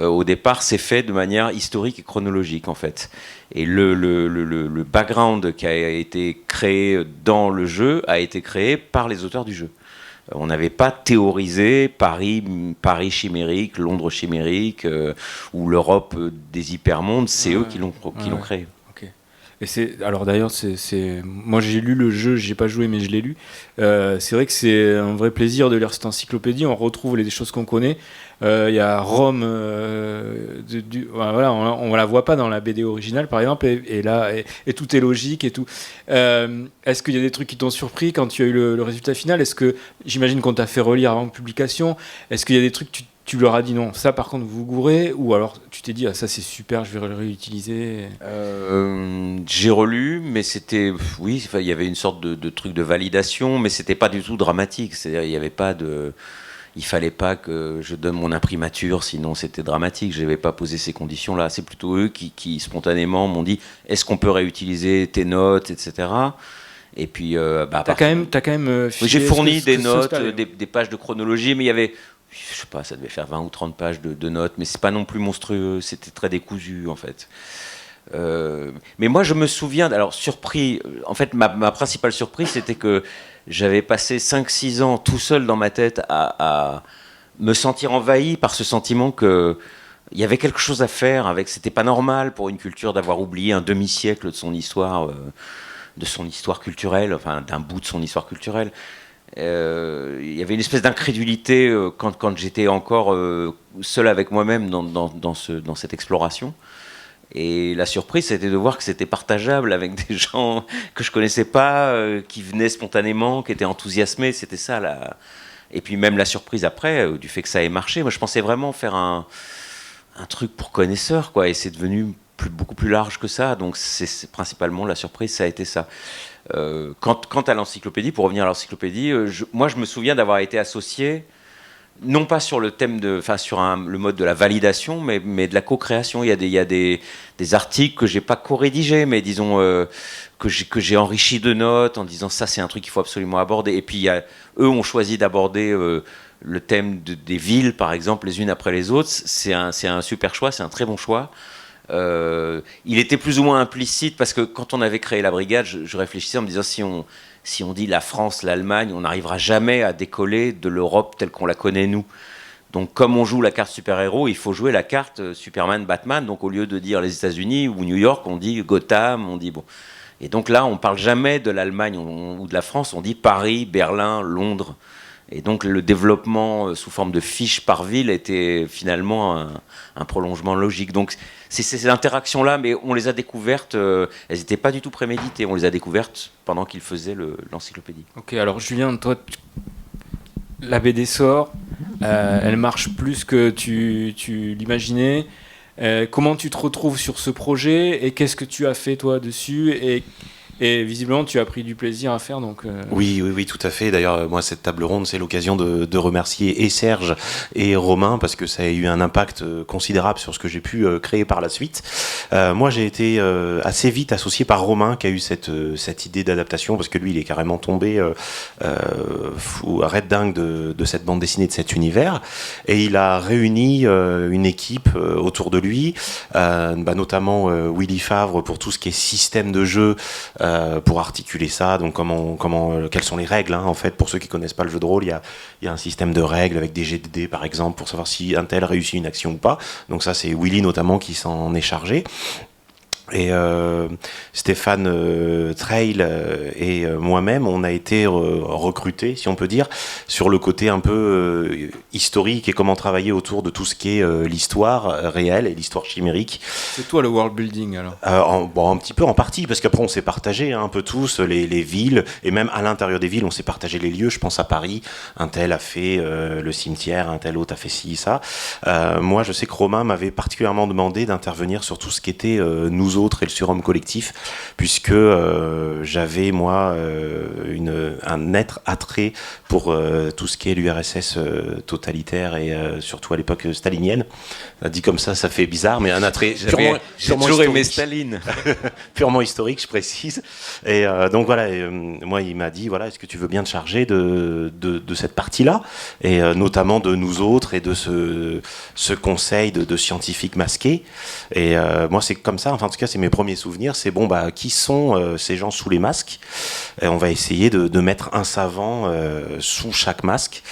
au départ, s'est fait de manière historique et chronologique, en fait. Et le background qui a été créé dans le jeu a été créé par les auteurs du jeu. On n'avait pas théorisé Paris chimérique, Londres chimérique ou l'Europe des hypermondes. C'est eux qui l'ont créé. Okay. Et alors d'ailleurs, moi j'ai lu le jeu, j'ai pas joué mais je l'ai lu. C'est vrai que c'est un vrai plaisir de lire cette encyclopédie. On retrouve les choses qu'on connaît. Il y a Rome, voilà, on la voit pas dans la BD originale par exemple, et là, et tout est logique et tout. Est-ce qu'il y a des trucs qui t'ont surpris quand tu as eu le résultat final? Est-ce que, j'imagine qu'on t'a fait relire avant publication, est-ce qu'il y a des trucs tu leur as dit non, ça par contre vous gourrez, ou alors tu t'es dit ah, ça c'est super, je vais le réutiliser? J'ai relu, mais c'était, oui, il y avait une sorte de truc de validation, mais c'était pas du tout dramatique, c'est-à-dire il y avait pas de... Il fallait pas que je donne mon imprimature, sinon c'était dramatique. Je n'avais pas posé ces conditions-là. C'est plutôt eux qui spontanément m'ont dit est-ce qu'on peut réutiliser tes notes, etc. Et puis, t'as quand même j'ai fourni des notes, des pages de chronologie, mais il y avait, je sais pas, ça devait faire 20 ou 30 pages de notes, mais c'est pas non plus monstrueux. C'était très décousu en fait. Mais moi je me souviens, alors surpris, en fait ma principale surprise c'était que j'avais passé 5-6 ans tout seul dans ma tête à me sentir envahi par ce sentiment qu'il y avait quelque chose à faire, c'était pas normal pour une culture d'avoir oublié un demi-siècle de son histoire culturelle, enfin d'un bout de son histoire culturelle. Il y avait une espèce d'incrédulité quand j'étais encore seul avec moi-même dans cette exploration. Et la surprise, c'était de voir que c'était partageable avec des gens que je connaissais pas, qui venaient spontanément, qui étaient enthousiasmés. C'était ça, et puis même la surprise après, du fait que ça ait marché. Moi, je pensais vraiment faire un truc pour connaisseurs, quoi. Et c'est devenu beaucoup plus large que ça. Donc, c'est principalement la surprise, ça a été ça. Quant à l'encyclopédie, pour revenir à l'encyclopédie, moi, je me souviens d'avoir été associé... non pas sur le thème le mode de la validation, mais de la co-création. Il y a des articles que j'ai pas co-rédigés, mais disons que j'ai enrichi de notes en disant ça c'est un truc qu'il faut absolument aborder. Et puis eux ont choisi d'aborder le thème des villes par exemple les unes après les autres. C'est un super choix, c'est un très bon choix. Il était plus ou moins implicite parce que quand on avait créé la brigade, je réfléchissais en me disant si on dit la France, l'Allemagne, on n'arrivera jamais à décoller de l'Europe telle qu'on la connaît nous. Donc comme on joue la carte super-héros, il faut jouer la carte Superman, Batman. Donc au lieu de dire les États-Unis ou New York, on dit Gotham, on dit bon. Et donc là, on parle jamais de l'Allemagne ou de la France, on dit Paris, Berlin, Londres. Et donc le développement sous forme de fiches par ville était finalement un prolongement logique. Donc c'est ces interactions-là, mais on les a découvertes, elles n'étaient pas du tout préméditées, on les a découvertes pendant qu'il faisait l'encyclopédie. Ok, alors Julien, toi, la BD sort, elle marche plus que tu l'imaginais. Comment tu te retrouves sur ce projet et qu'est-ce que tu as fait toi dessus et visiblement tu as pris du plaisir à faire donc. Oui, tout à fait. D'ailleurs, moi, cette table ronde, c'est l'occasion de remercier et Serge et Romain parce que ça a eu un impact considérable sur ce que j'ai pu créer par la suite. Moi, j'ai été assez vite associé par Romain qui a eu cette idée d'adaptation parce que lui, il est carrément tombé fou, red dingue de cette bande dessinée, de cet univers, et il a réuni une équipe autour de lui, notamment Willy Favre pour tout ce qui est système de jeu. Pour articuler ça, donc quelles sont les règles en fait, pour ceux qui connaissent pas le jeu de rôle, il y a un système de règles avec des jets de dés par exemple pour savoir si un tel réussit une action ou pas, donc ça c'est Willy notamment qui s'en est chargé. Et Stéphane Trail et moi-même, on a été recrutés, si on peut dire, sur le côté un peu historique et comment travailler autour de tout ce qui est l'histoire réelle et l'histoire chimérique. C'est toi le world building alors un petit peu en partie, parce qu'après on s'est partagé un peu tous les villes, et même à l'intérieur des villes, on s'est partagé les lieux. Je pense à Paris, un tel a fait le cimetière, un tel autre a fait ci, ça. Moi, je sais que Romain m'avait particulièrement demandé d'intervenir sur tout ce qui était nous autres et le surhomme collectif, puisque j'avais moi un net attrait pour tout ce qui est l'URSS totalitaire et surtout à l'époque stalinienne. Dit comme ça fait bizarre, mais un attrait purement toujours aimé Staline. Purement historique, je précise. Et donc voilà, moi il m'a dit voilà, est-ce que tu veux bien te charger de cette partie-là, et notamment de nous autres et de ce conseil de scientifiques masqués. Et moi c'est comme ça, enfin en tout cas c'est mes premiers souvenirs, c'est bon qui sont ces gens sous les masques, et on va essayer de mettre un savant sous chaque masque,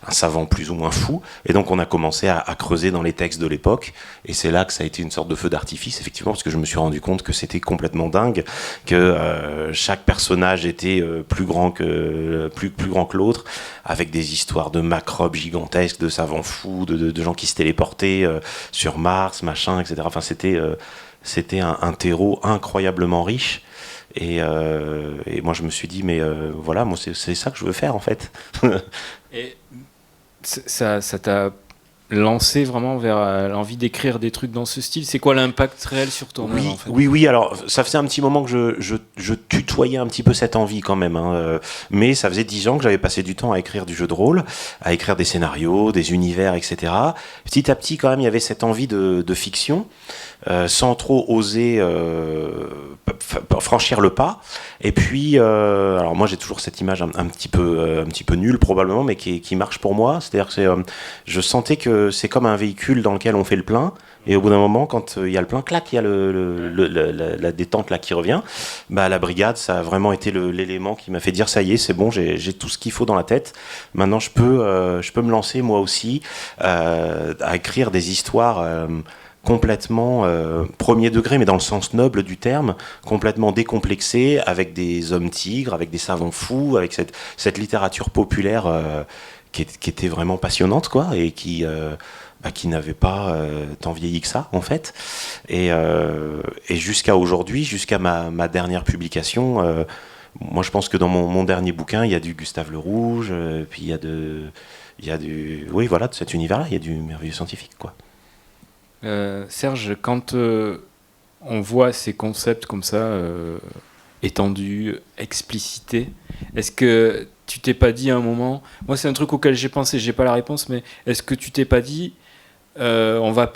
un savant plus ou moins fou, et donc on a commencé à creuser dans les textes de l'époque, et c'est là que ça a été une sorte de feu d'artifice effectivement, parce que je me suis rendu compte que c'était complètement dingue, que chaque personnage était plus grand que l'autre, avec des histoires de macrobes gigantesques, de savants fous, de gens qui se téléportaient sur Mars, machin, etc. Enfin c'était un terreau incroyablement riche. Et moi je me suis dit mais voilà, moi c'est ça que je veux faire en fait. Et ça t'a lancé vraiment vers l'envie d'écrire des trucs dans ce style. C'est quoi l'impact réel sur ton œuvre en fait ? Oui, alors ça faisait un petit moment que je tutoyais un petit peu cette envie quand même, mais ça faisait 10 ans que j'avais passé du temps à écrire du jeu de rôle, à écrire des scénarios, des univers, etc. Petit à petit quand même il y avait cette envie de fiction, sans trop oser franchir le pas. Et puis alors moi j'ai toujours cette image un petit peu nulle probablement, mais qui marche pour moi, c'est-à-dire que je sentais que c'est comme un véhicule dans lequel on fait le plein, et au bout d'un moment quand il y a le plein, clac, il y a la détente là qui revient. La brigade, ça a vraiment été l'élément qui m'a fait dire ça y est, c'est bon, j'ai tout ce qu'il faut dans la tête, maintenant je peux me lancer moi aussi à écrire des histoires complètement premier degré, mais dans le sens noble du terme, complètement décomplexé, avec des hommes tigres, avec des savants fous, avec cette littérature populaire qui était vraiment passionnante, quoi, et qui n'avait pas tant vieilli que ça, en fait. Et jusqu'à aujourd'hui, jusqu'à ma dernière publication, moi je pense que dans mon dernier bouquin, il y a du Gustave Le Rouge, puis il y a de cet univers-là, il y a du merveilleux scientifique, quoi. Serge, quand on voit ces concepts comme ça, étendus, explicités, est-ce que tu t'es pas dit à un moment, moi c'est un truc auquel j'ai pensé, j'ai pas la réponse, mais est-ce que tu t'es pas dit on va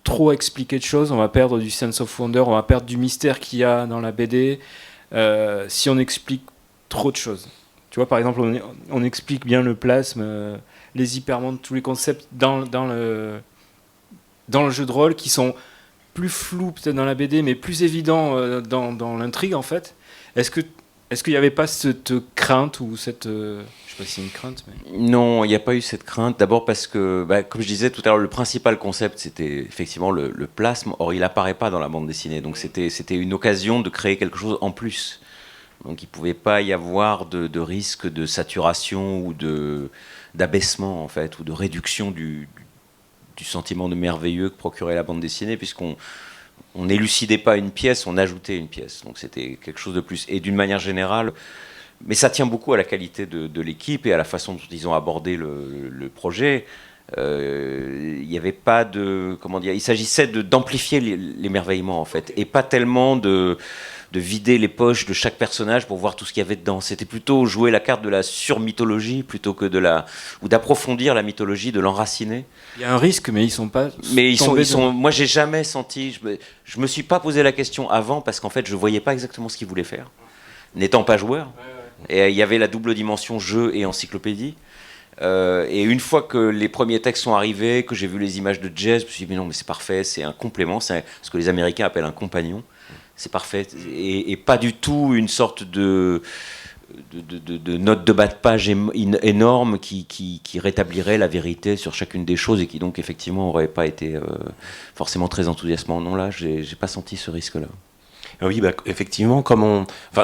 trop expliquer de choses, on va perdre du sense of wonder, on va perdre du mystère qu'il y a dans la BD si on explique trop de choses. Tu vois, par exemple, on explique bien le plasme, les hypermondes, tous les concepts dans le jeu de rôle qui sont plus flou peut-être dans la BD, mais plus évident dans l'intrigue en fait. Est-ce qu'il n'y avait pas cette crainte ou cette... je sais pas si c'est une crainte, mais... Non, il n'y a pas eu cette crainte. D'abord parce que, comme je disais tout à l'heure, le principal concept, c'était effectivement le plasme. Or, il n'apparaît pas dans la bande dessinée. Donc, c'était une occasion de créer quelque chose en plus. Donc, il ne pouvait pas y avoir de risque de saturation ou d'abaissement, en fait, ou de réduction du sentiment de merveilleux que procurait la bande dessinée, puisqu'on n'élucidait pas une pièce, on ajoutait une pièce. Donc, c'était quelque chose de plus. Et d'une manière générale... Mais ça tient beaucoup à la qualité de l'équipe et à la façon dont ils ont abordé le projet. Il n'y avait pas de... Comment dire ? Il s'agissait d'amplifier l'émerveillement, en fait, et pas tellement de vider les poches de chaque personnage pour voir tout ce qu'il y avait dedans. C'était plutôt jouer la carte de la surmythologie plutôt que ou d'approfondir la mythologie, de l'enraciner. Il y a un risque, mais ils sont pas... Mais moi, j'ai jamais senti... Je me suis pas posé la question avant parce qu'en fait, je voyais pas exactement ce qu'ils voulaient faire, n'étant pas joueur. Et il y avait la double dimension jeu et encyclopédie. Et une fois que les premiers textes sont arrivés, que j'ai vu les images de Jez, je me suis dit, mais non, mais c'est parfait, c'est un complément, c'est ce que les Américains appellent un compagnon. C'est parfait. Et pas du tout une sorte de note de bas de page énorme qui rétablirait la vérité sur chacune des choses et qui donc effectivement n'aurait pas été forcément très enthousiasmant. Non, là, j'ai pas senti ce risque-là. Oui, effectivement,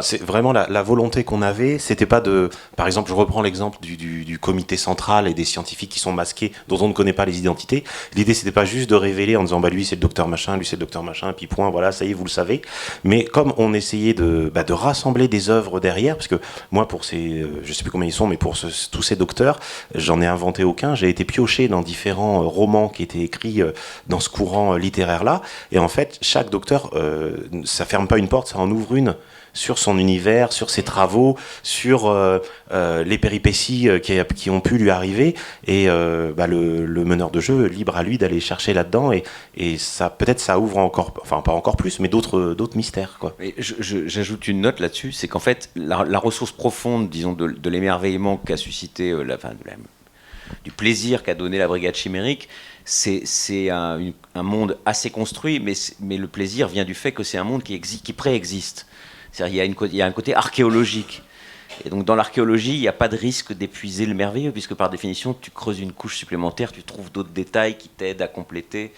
c'est vraiment la volonté qu'on avait, c'était pas de... Par exemple, je reprends l'exemple du comité central et des scientifiques qui sont masqués, dont on ne connaît pas les identités. L'idée, c'était pas juste de révéler en disant, lui c'est le docteur machin, lui c'est le docteur machin, puis point, voilà, ça y est, vous le savez. Mais comme on essayait de rassembler des œuvres derrière, parce que moi, pour je sais plus combien ils sont, mais pour tous ces docteurs, j'en ai inventé aucun. J'ai été pioché dans différents romans qui étaient écrits dans ce courant littéraire-là. Et en fait, chaque docteur, ça ferme pas une porte, ça en ouvre une sur son univers, sur ses travaux, sur les péripéties qui ont pu lui arriver, et le meneur de jeu, libre à lui d'aller chercher là-dedans, et ça, peut-être ça ouvre encore, enfin pas encore plus, mais d'autres mystères, quoi. Et j'ajoute une note là-dessus, c'est qu'en fait la ressource profonde, disons, de l'émerveillement qu'a suscité du plaisir qu'a donné la Brigade Chimérique, c'est un monde assez construit, mais le plaisir vient du fait que c'est un monde qui préexiste. C'est-à-dire il y a un côté archéologique. Et donc dans l'archéologie, il n'y a pas de risque d'épuiser le merveilleux, puisque par définition, tu creuses une couche supplémentaire, tu trouves d'autres détails qui t'aident à compléter.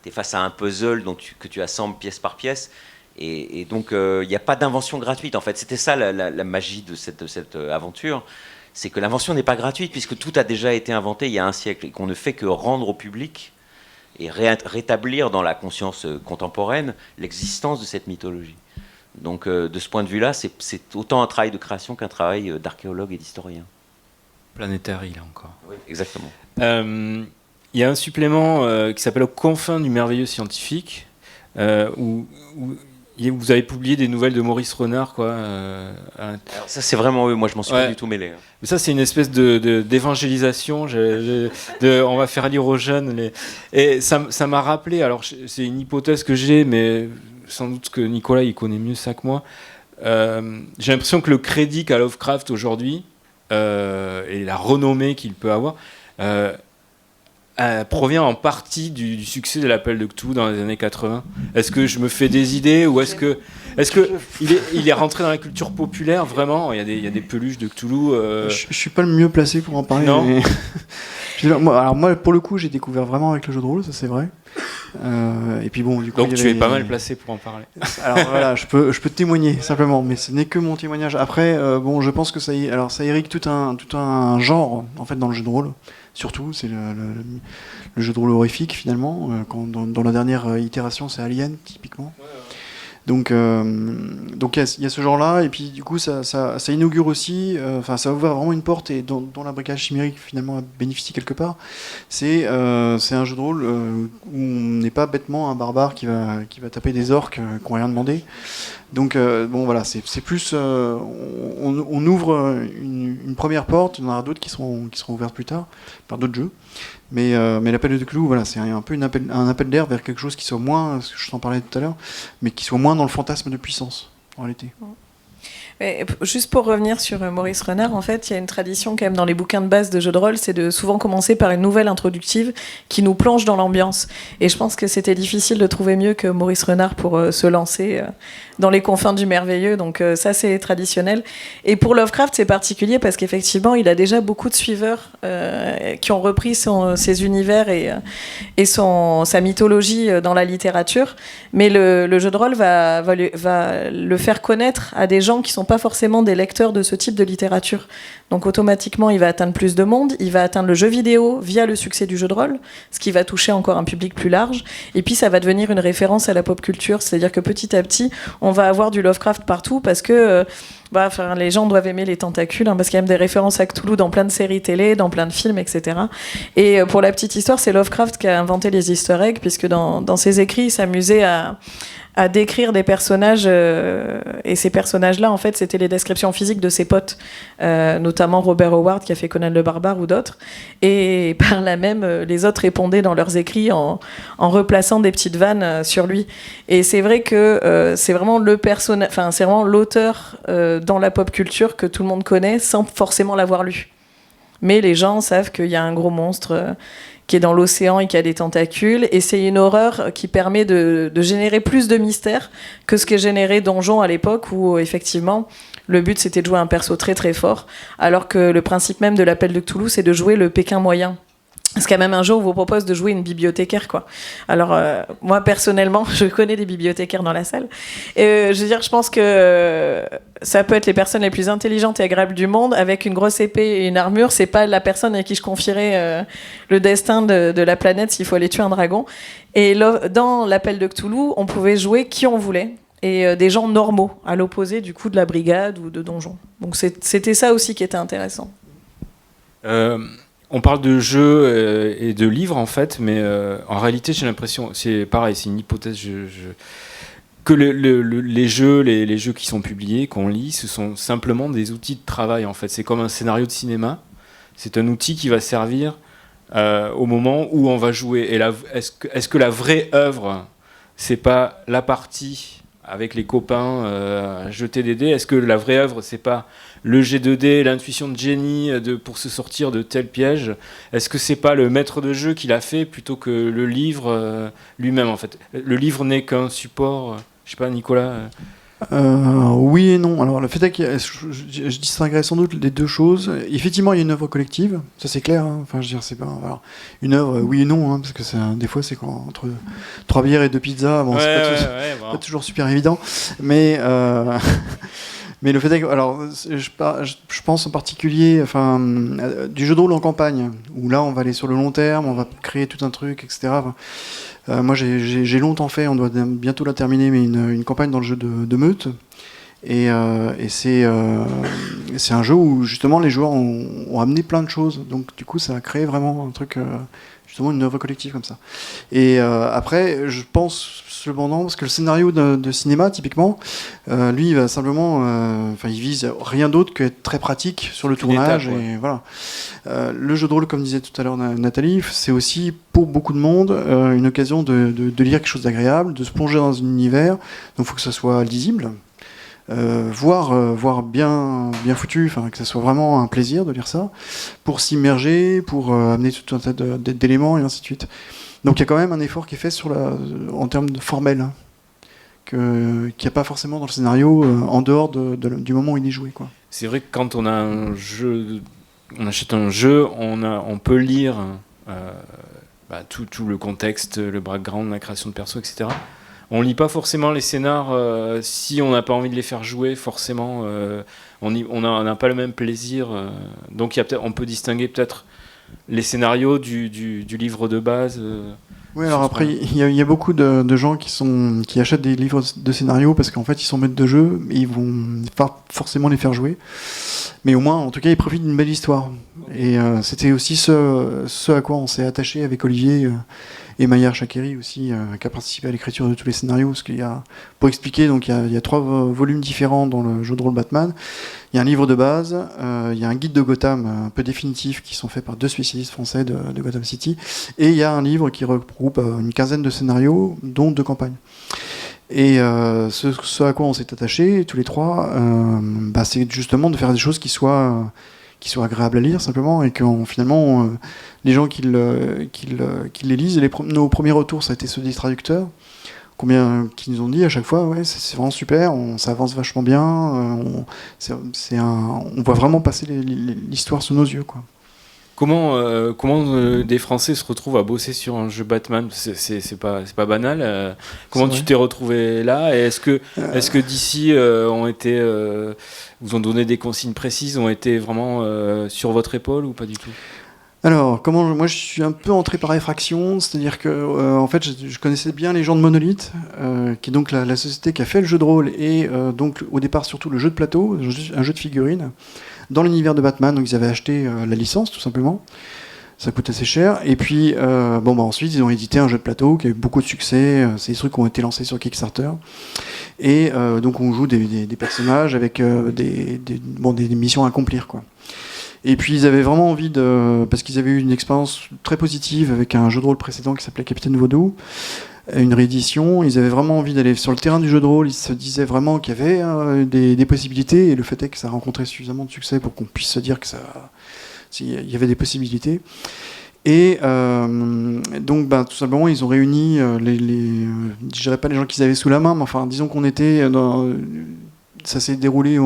Tu es face à un puzzle que tu assembles pièce par pièce. Et donc il n'y a pas d'invention gratuite. En fait, c'était ça la magie de cette aventure. C'est que l'invention n'est pas gratuite, puisque tout a déjà été inventé il y a un siècle, et qu'on ne fait que rendre au public et rétablir dans la conscience contemporaine l'existence de cette mythologie. Donc de ce point de vue-là, c'est autant un travail de création qu'un travail d'archéologue et d'historien. Planétaire, il a encore. Oui, exactement. Il y a un supplément qui s'appelle « Aux confins du merveilleux scientifique », où vous avez publié des nouvelles de Maurice Renard, quoi. Alors ça, c'est vraiment eux. Moi, je m'en suis pas du tout mêlé. Mais ça, c'est une espèce d'évangélisation. On va faire lire aux jeunes. Et ça m'a rappelé. Alors, c'est une hypothèse que j'ai, mais sans doute que Nicolas, il connaît mieux ça que moi. J'ai l'impression que le crédit qu'a Lovecraft aujourd'hui et la renommée qu'il peut avoir provient en partie du succès de l'appel de Cthulhu dans les années 80. Est-ce que je me fais des idées, ou est-ce que il est rentré dans la culture populaire vraiment? Il y a des peluches de Cthulhu. Je suis pas le mieux placé pour en parler. Non. Mais... moi, pour le coup, j'ai découvert vraiment avec le jeu de rôle, ça c'est vrai. Et puis bon, du coup, donc tu es pas mal placé pour en parler. Alors voilà, je peux témoigner simplement, mais ce n'est que mon témoignage. Après, je pense que ça irrigue tout un genre en fait dans le jeu de rôle. Surtout, c'est le jeu de rôle horrifique finalement. Dans la dernière itération, c'est Alien typiquement. Donc il y a ce genre-là, et puis du coup ça inaugure aussi, ça ouvre vraiment une porte, et dont la Brigade Chimérique finalement bénéficie quelque part. C'est un jeu de rôle où on n'est pas bêtement un barbare qui va taper des orques qui n'ont rien demandé. Donc voilà, c'est plus on ouvre une première porte, il y en aura d'autres qui seront ouvertes plus tard par d'autres jeux. Mais l'appel de Cthulhu, voilà, c'est un peu un appel d'air vers quelque chose qui soit moins, je t'en parlais tout à l'heure, mais qui soit moins dans le fantasme de puissance, en réalité. Et juste pour revenir sur Maurice Renard, en fait, il y a une tradition quand même dans les bouquins de base de jeux de rôle, c'est de souvent commencer par une nouvelle introductive qui nous plonge dans l'ambiance. Et je pense que c'était difficile de trouver mieux que Maurice Renard pour se lancer dans les confins du merveilleux. Donc ça, c'est traditionnel. Et pour Lovecraft, c'est particulier parce qu'effectivement, il a déjà beaucoup de suiveurs qui ont repris ses univers et sa mythologie dans la littérature. Mais le jeu de rôle va le faire connaître à des gens qui sont pas forcément des lecteurs de ce type de littérature. Donc automatiquement, il va atteindre plus de monde, il va atteindre le jeu vidéo via le succès du jeu de rôle, ce qui va toucher encore un public plus large. Et puis ça va devenir une référence à la pop culture, c'est-à-dire que petit à petit, on va avoir du Lovecraft partout parce que les gens doivent aimer les tentacules, parce qu'il y a même des références à Cthulhu dans plein de séries télé, dans plein de films, etc. Et pour la petite histoire, c'est Lovecraft qui a inventé les easter eggs, puisque dans ses écrits, il s'amusait à décrire des personnages, et ces personnages-là, en fait, c'était les descriptions physiques de ses potes, notamment Robert Howard qui a fait Conan le Barbare ou d'autres, et par là même, les autres répondaient dans leurs écrits en replaçant des petites vannes sur lui. Et c'est vrai que c'est vraiment c'est vraiment l'auteur dans la pop culture que tout le monde connaît sans forcément l'avoir lu. Mais les gens savent qu'il y a un gros monstre qui est dans l'océan et qui a des tentacules, et c'est une horreur qui permet de générer plus de mystère que ce qu'est généré Donjon à l'époque, où effectivement le but c'était de jouer un perso très très fort, alors que le principe même de l'appel de Cthulhu c'est de jouer le Pékin moyen. Parce qu'il y a même un jeu où on vous propose de jouer une bibliothécaire, quoi. Alors, moi, personnellement, je connais des bibliothécaires dans la salle. Et je veux dire, je pense que ça peut être les personnes les plus intelligentes et agréables du monde, avec une grosse épée et une armure. C'est pas la personne à qui je confierais le destin de la planète s'il faut aller tuer un dragon. Et dans l'appel de Cthulhu, on pouvait jouer qui on voulait. Et des gens normaux, à l'opposé, du coup, de la brigade ou de donjon. Donc, c'était ça aussi qui était intéressant. On parle de jeux et de livres en fait, mais en réalité j'ai l'impression, c'est pareil, c'est une hypothèse, que les jeux qui sont publiés, qu'on lit, ce sont simplement des outils de travail en fait. C'est comme un scénario de cinéma, c'est un outil qui va servir au moment où on va jouer. Et est-ce que la vraie œuvre, c'est pas la partie avec les copains, jeter des dés? Est-ce que la vraie œuvre, c'est pas le G2D, l'intuition de Jenny pour se sortir de tel piège? Est-ce que c'est pas le maître de jeu qui l'a fait plutôt que le livre lui-même en fait? Le livre n'est qu'un support, je sais pas, Nicolas Oui et non. Alors le fait est que je distinguerais sans doute les deux choses. Effectivement, il y a une œuvre collective, ça c'est clair. Enfin, je veux dire, c'est pas alors, une œuvre, oui et non, parce que des fois c'est entre 3 bières et 2 pizzas. Bon, c'est pas toujours super évident, mais. Mais le fait est que, alors, je pense en particulier, du jeu de rôle en campagne, où là on va aller sur le long terme, on va créer tout un truc, etc. Moi j'ai longtemps fait, on doit bientôt la terminer, mais une campagne dans le jeu de Meute. Et c'est un jeu où justement les joueurs ont amené plein de choses, donc du coup ça a créé vraiment un truc, justement une œuvre collective comme ça. Et après, je pense cependant, parce que le scénario de cinéma typiquement, lui il va simplement, il vise rien d'autre qu'être très pratique sur le tournage. Étape, ouais. Et voilà. Le jeu de rôle, comme disait tout à l'heure Nathalie, c'est aussi pour beaucoup de monde une occasion de lire quelque chose d'agréable, de se plonger dans un univers, donc il faut que ça soit lisible. Voire bien foutu, que ça soit vraiment un plaisir de lire ça, pour s'immerger, pour amener tout un tas d'éléments et ainsi de suite. Donc il y a quand même un effort qui est fait en termes de formel, qu'il n'y a pas forcément dans le scénario en dehors du moment où il est joué, quoi. C'est vrai que quand on a un jeu, on achète un jeu, on peut lire tout le contexte, le background, la création de perso, etc. On lit pas forcément les scénars si on n'a pas envie de les faire jouer, forcément. On n'a pas le même plaisir. Donc on peut distinguer peut-être les scénarios du livre de base. Oui, alors après, il y a beaucoup de gens qui achètent des livres de scénarios parce qu'en fait, ils sont maîtres de jeu et ils vont pas forcément les faire jouer. Mais au moins, en tout cas, ils profitent d'une belle histoire. Et c'était aussi ce à quoi on s'est attaché avec Olivier et Maillard Chakeri aussi, qui a participé à l'écriture de tous les scénarios. Parce qu'il y a, pour expliquer, donc il y a 3 volumes différents dans le jeu de rôle Batman. Il y a un livre de base, il y a un guide de Gotham un peu définitif qui sont faits par 2 spécialistes français de Gotham City, et il y a un livre qui regroupe une quinzaine de scénarios, dont 2 campagnes. Et ce à quoi on s'est attaché tous les trois, c'est justement de faire des choses qui soient agréables à lire simplement, et que finalement les gens qui les lisent, nos premiers retours ça a été ceux des traducteurs, qui nous ont dit à chaque fois ouais c'est vraiment super, ça avance vachement bien, on voit vraiment passer l'histoire sous nos yeux, quoi. Comment des Français se retrouvent à bosser sur un jeu Batman? C'est pas banal. Comment tu t'es retrouvé là? Et est-ce que d'ici vous ont donné des consignes précises, ont été vraiment sur votre épaule ou pas du tout? Alors, moi je suis un peu entré par effraction, c'est-à-dire que en fait je connaissais bien les gens de Monolith, qui est donc la société qui a fait le jeu de rôle et donc au départ surtout le jeu de plateau, un jeu de figurines dans l'univers de Batman. Donc ils avaient acheté la licence tout simplement, ça coûte assez cher, et puis ensuite ils ont édité un jeu de plateau qui a eu beaucoup de succès. C'est des trucs qui ont été lancés sur Kickstarter, et donc on joue des personnages avec des missions à accomplir, quoi. Et puis ils avaient vraiment envie parce qu'ils avaient eu une expérience très positive avec un jeu de rôle précédent qui s'appelait Capitaine Vaudou, une réédition. Ils avaient vraiment envie d'aller sur le terrain du jeu de rôle. Ils se disaient vraiment qu'il y avait des possibilités, et le fait est que ça a rencontré suffisamment de succès pour qu'on puisse se dire que il y avait des possibilités. Et donc tout simplement ils ont réuni je dirais pas les gens qu'ils avaient sous la main, mais enfin disons qu'on était ça s'est déroulé,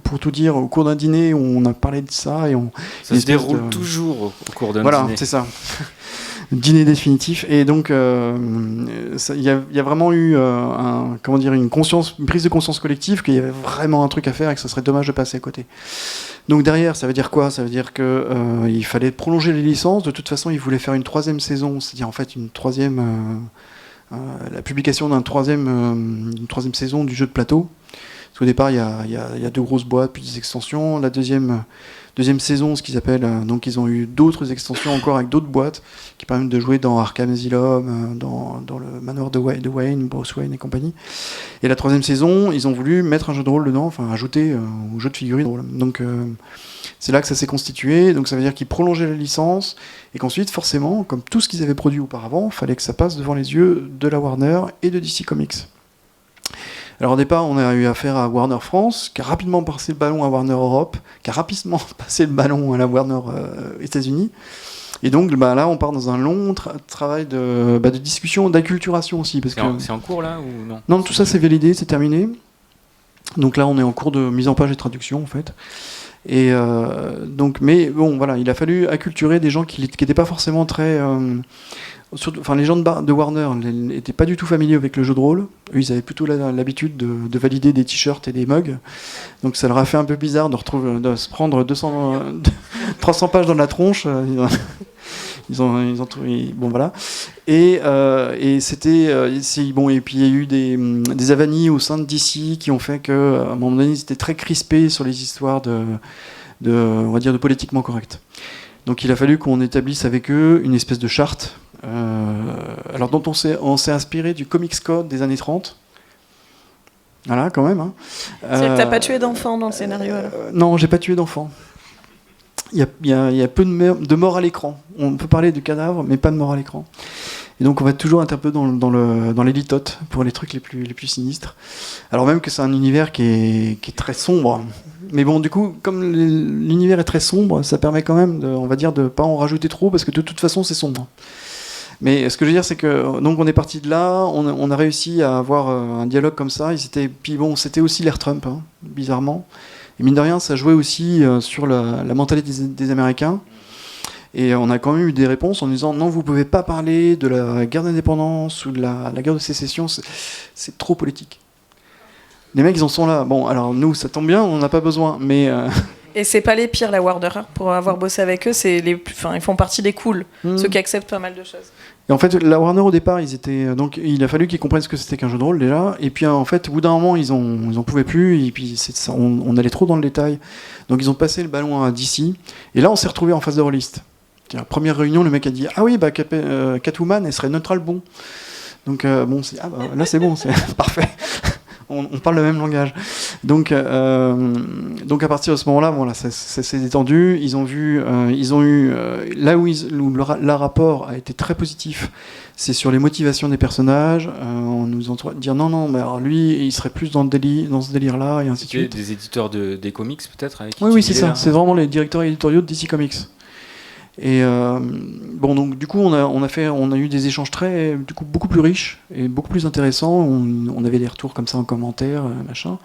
pour tout dire, au cours d'un dîner où on a parlé de ça. Ça se déroule toujours au cours d'un dîner. Voilà, c'est ça. Dîner définitif. Et donc, il y a vraiment eu une prise de conscience collective qu'il y avait vraiment un truc à faire et que ça serait dommage de passer à côté. Donc derrière, ça veut dire quoi? Ça veut dire qu'il fallait prolonger les licences. De toute façon, ils voulaient faire une 3e saison, c'est-à-dire en fait la publication d'une troisième saison du jeu de plateau. Parce qu'au départ, il y a 2 grosses boîtes, puis des extensions. La deuxième saison, ce qu'ils appellent, donc ils ont eu d'autres extensions encore avec d'autres boîtes qui permettent de jouer dans Arkham Asylum, dans le manoir de Wayne, Bruce Wayne et compagnie. Et la 3e saison, ils ont voulu mettre un jeu de rôle dedans, enfin ajouter au jeu de figurines. Donc c'est là que ça s'est constitué. Donc ça veut dire qu'ils prolongeaient la licence, et qu'ensuite, forcément, comme tout ce qu'ils avaient produit auparavant, il fallait que ça passe devant les yeux de la Warner et de DC Comics. Alors au départ, on a eu affaire à Warner France, qui a rapidement passé le ballon à Warner Europe, qui a rapidement passé le ballon à la Warner États-Unis. Et donc là, on part dans un long travail de discussion, d'acculturation aussi. C'est en cours là ou non? Non, tout ça c'est validé, c'est terminé. Donc là, on est en cours de mise en page et traduction en fait. Et mais bon, voilà, il a fallu acculturer des gens qui n'étaient pas forcément très... les gens de Warner n'étaient pas du tout familiers avec le jeu de rôle. Eux, ils avaient plutôt l'habitude de valider des t-shirts et des mugs. Donc ça leur a fait un peu bizarre de se prendre 300 pages dans la tronche. Ils ont trouvé... Bon, voilà. Et c'était... et puis il y a eu des avanies au sein de DC qui ont fait qu'à un moment donné, ils étaient très crispés sur les histoires on va dire, de politiquement correct. Donc il a fallu qu'on établisse avec eux une espèce de charte, dont on s'est inspiré du Comics Code des années 30. Voilà, quand même. Hein. C'est-à-dire que t'as pas tué d'enfants dans le scénario, alors? Non, j'ai pas tué d'enfants. Il y a peu de morts à l'écran. On peut parler de cadavres, mais pas de morts à l'écran. Et donc on va toujours être un peu dans les litotes pour les trucs les plus sinistres. Alors même que c'est un univers qui est très sombre. Mais bon, du coup, comme l'univers est très sombre, ça permet quand même de pas en rajouter trop, parce que de toute façon c'est sombre. Mais ce que je veux dire, c'est que donc on est parti de là, on a réussi à avoir un dialogue comme ça. Puis bon, c'était aussi l'ère Trump, hein, bizarrement. Et mine de rien, ça jouait aussi sur la mentalité des Américains. Et on a quand même eu des réponses en disant non, vous pouvez pas parler de la guerre d'indépendance ou de la guerre de sécession, c'est trop politique. Les mecs, ils en sont là. Bon, alors nous, ça tombe bien, on n'a pas besoin, mais... Et c'est pas les pires, la Warner. Pour avoir bossé avec eux, ils font partie des cools, ceux qui acceptent pas mal de choses. Et en fait, la Warner, au départ, donc il a fallu qu'ils comprennent ce que c'était qu'un jeu de rôle, déjà. Et puis, en fait, au bout d'un moment, ils en pouvaient plus, et puis on allait trop dans le détail. Donc, ils ont passé le ballon à DC. Et là, on s'est retrouvés en phase de rôliste. La première réunion, le mec a dit « Ah oui, Catwoman, elle serait neutral bon. » Donc, là, c'est bon, c'est parfait. On parle le même langage. Donc à partir de ce moment-là, voilà, ça s'est détendu. Ils ont eu là où le rapport a été très positif, c'est sur les motivations des personnages. On nous entend dire non, mais alors lui, il serait plus dans ce délire-là, et ainsi de suite. Des éditeurs des comics peut-être avec qui Oui, tu c'est dealais, ça. là. C'est vraiment les directeurs éditoriaux de DC Comics. Et donc du coup on a eu des échanges beaucoup plus riches et beaucoup plus intéressants. On avait des retours comme ça en commentaire, machin.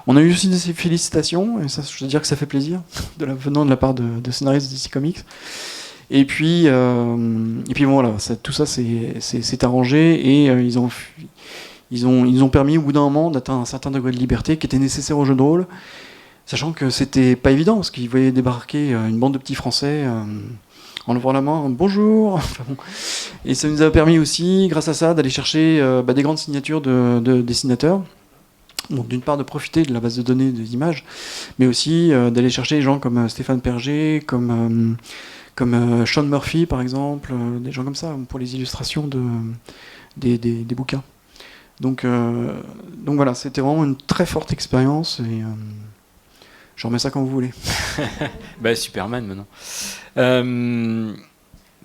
On a eu aussi des félicitations, et ça, je veux dire que ça fait plaisir venant de la part de scénaristes de DC Comics. Et puis bon, voilà, tout ça c'est arrangé, et ils ont permis au bout d'un moment d'atteindre un certain degré de liberté qui était nécessaire au jeu de rôle, sachant que c'était pas évident, parce qu'ils voyaient débarquer une bande de petits Français en levant la main, bonjour. Et ça nous a permis aussi, grâce à ça, d'aller chercher des grandes signatures de dessinateurs. Donc d'une part de profiter de la base de données des images, mais aussi d'aller chercher des gens comme Stéphane Perger, comme Sean Murphy par exemple, des gens comme ça pour les illustrations des bouquins. Donc voilà, c'était vraiment une très forte expérience, et je remets ça quand vous voulez. Superman maintenant.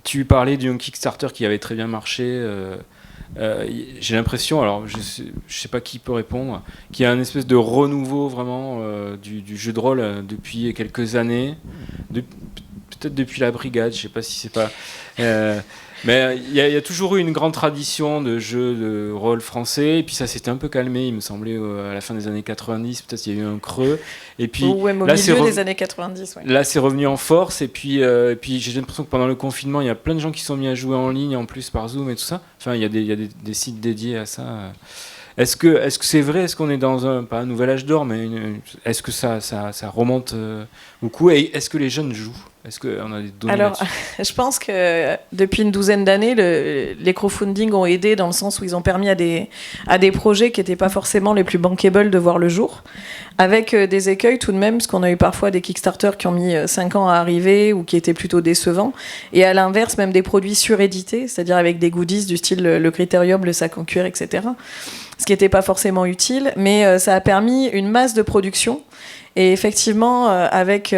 Tu parlais d'un Kickstarter qui avait très bien marché. J'ai l'impression, alors je sais pas qui peut répondre, qu'il y a une espèce de renouveau vraiment du jeu de rôle depuis quelques années, peut-être depuis la Brigade, je sais pas si c'est pas... mais il y a toujours eu une grande tradition de jeux de rôle français, et puis ça s'était un peu calmé, il me semblait, à la fin des années 90, peut-être il y a eu un creux, et puis au là, milieu des années 90. Ouais. Là c'est revenu en force, et puis j'ai l'impression que pendant le confinement, il y a plein de gens qui sont mis à jouer en ligne, en plus par Zoom et tout ça, enfin il y a des sites dédiés à ça. Est-ce que c'est vrai, est-ce qu'on est dans pas un nouvel âge d'or, mais est-ce que ça remonte beaucoup, et est-ce que les jeunes jouent? Est-ce qu'on a des données là-dessus? Je pense que depuis une douzaine d'années, les crowdfunding ont aidé, dans le sens où ils ont permis à des projets qui n'étaient pas forcément les plus bankable de voir le jour, avec des écueils tout de même, parce qu'on a eu parfois des Kickstarter qui ont mis 5 ans à arriver, ou qui étaient plutôt décevants, et à l'inverse, même des produits surédités, c'est-à-dire avec des goodies du style le Critérium, le sac en cuir, etc., ce qui n'était pas forcément utile, mais ça a permis une masse de production. Et effectivement, avec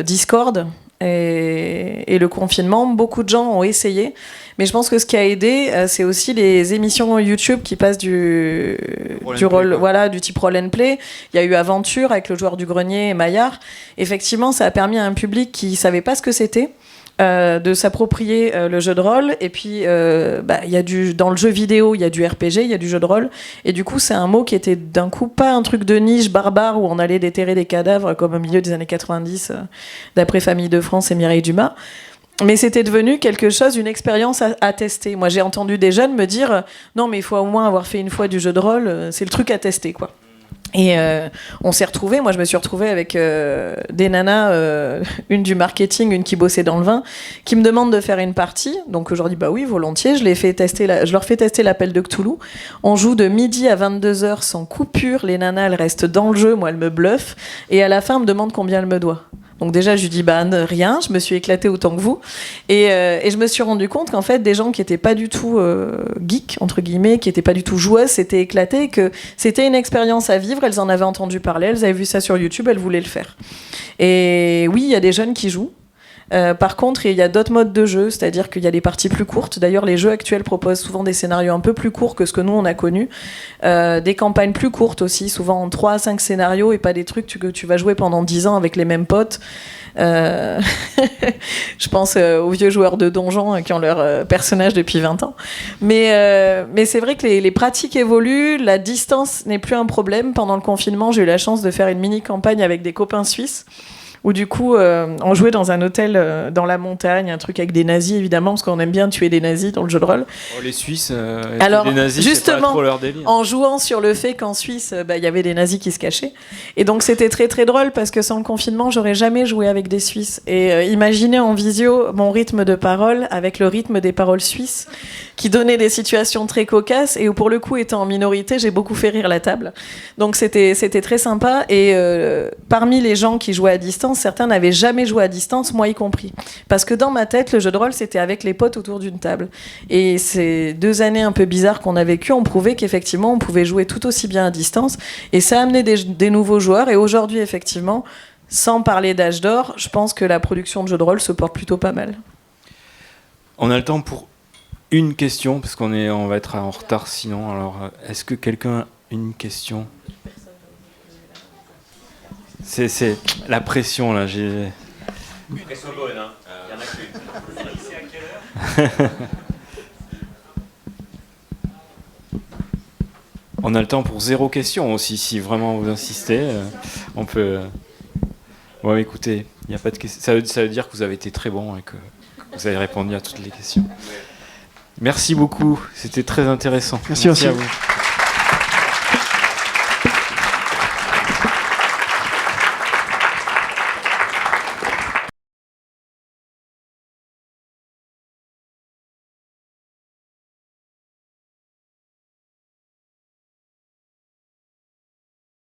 Discord et le confinement, beaucoup de gens ont essayé. Mais je pense que ce qui a aidé, c'est aussi les émissions YouTube qui passent du rôle, voilà, du type roll and play. Il y a eu Aventure avec le joueur du grenier et Maillard. Effectivement, ça a permis à un public qui savait pas ce que c'était de s'approprier le jeu de rôle. Et puis, y a dans le jeu vidéo, il y a du RPG, il y a du jeu de rôle. Et du coup, c'est un mot qui était d'un coup pas un truc de niche barbare où on allait déterrer des cadavres comme au milieu des années 90, d'après Famille de France et Mireille Dumas. Mais c'était devenu quelque chose, une expérience à tester. Moi, j'ai entendu des jeunes me dire non, mais il faut au moins avoir fait une fois du jeu de rôle, c'est le truc à tester, quoi. Et on s'est retrouvés, moi je me suis retrouvée avec des nanas, une du marketing, une qui bossait dans le vin, qui me demandent de faire une partie. Donc je leur dis bah oui, volontiers. Je leur fais tester l'appel de Cthulhu. On joue de midi à 22h sans coupure. Les nanas, elles restent dans le jeu, moi elles me bluffent. Et à la fin, elles me demandent combien elles me doivent. Donc déjà, je lui dis rien, je me suis éclatée autant que vous. Et je me suis rendu compte qu'en fait, des gens qui n'étaient pas du tout geeks, entre guillemets, qui n'étaient pas du tout joueuses, s'étaient éclatés, et que c'était une expérience à vivre, elles en avaient entendu parler, elles avaient vu ça sur YouTube, elles voulaient le faire. Et oui, il y a des jeunes qui jouent. Par contre, il y a d'autres modes de jeu, c'est-à-dire qu'il y a des parties plus courtes. D'ailleurs, les jeux actuels proposent souvent des scénarios un peu plus courts que ce que nous, on a connu. Des campagnes plus courtes aussi, souvent en 3 à 5 scénarios, et pas des trucs que tu vas jouer pendant 10 ans avec les mêmes potes. Je pense aux vieux joueurs de donjons qui ont leur personnage depuis 20 ans. Mais c'est vrai que les pratiques évoluent, la distance n'est plus un problème. Pendant le confinement, j'ai eu la chance de faire une mini-campagne avec des copains suisses, où du coup, on jouait dans un hôtel dans la montagne, un truc avec des nazis, évidemment, parce qu'on aime bien tuer des nazis dans le jeu de rôle. Oh, les Suisses, alors, des nazis, justement, c'est pas trop leur délire. En jouant sur le fait qu'en Suisse, il y avait des nazis qui se cachaient. Et donc, c'était très, très drôle, parce que sans le confinement, j'aurais jamais joué avec des Suisses. Et imaginez en visio mon rythme de parole avec le rythme des paroles suisses, qui donnaient des situations très cocasses, et où, pour le coup, étant en minorité, j'ai beaucoup fait rire la table. Donc, c'était très sympa. Et parmi les gens qui jouaient à distance, distance, certains n'avaient jamais joué à distance, moi y compris. Parce que dans ma tête, le jeu de rôle, c'était avec les potes autour d'une table. Et ces 2 années un peu bizarres qu'on a vécues ont prouvé qu'effectivement, on pouvait jouer tout aussi bien à distance. Et ça a amené des nouveaux joueurs. Et aujourd'hui, effectivement, sans parler d'âge d'or, je pense que la production de jeux de rôle se porte plutôt pas mal. On a le temps pour une question, parce on va être en retard sinon. Alors, est-ce que quelqu'un a une question ? C'est la pression, là. Elles sont bonnes, hein. Il y en a qu'une. On a le temps pour 0 question aussi, si vraiment vous insistez. On peut... Ouais, écoutez, il n'y a pas de question. Ça veut dire que vous avez été très bon et que vous avez répondu à toutes les questions. Merci beaucoup, c'était très intéressant. Merci aussi. À vous.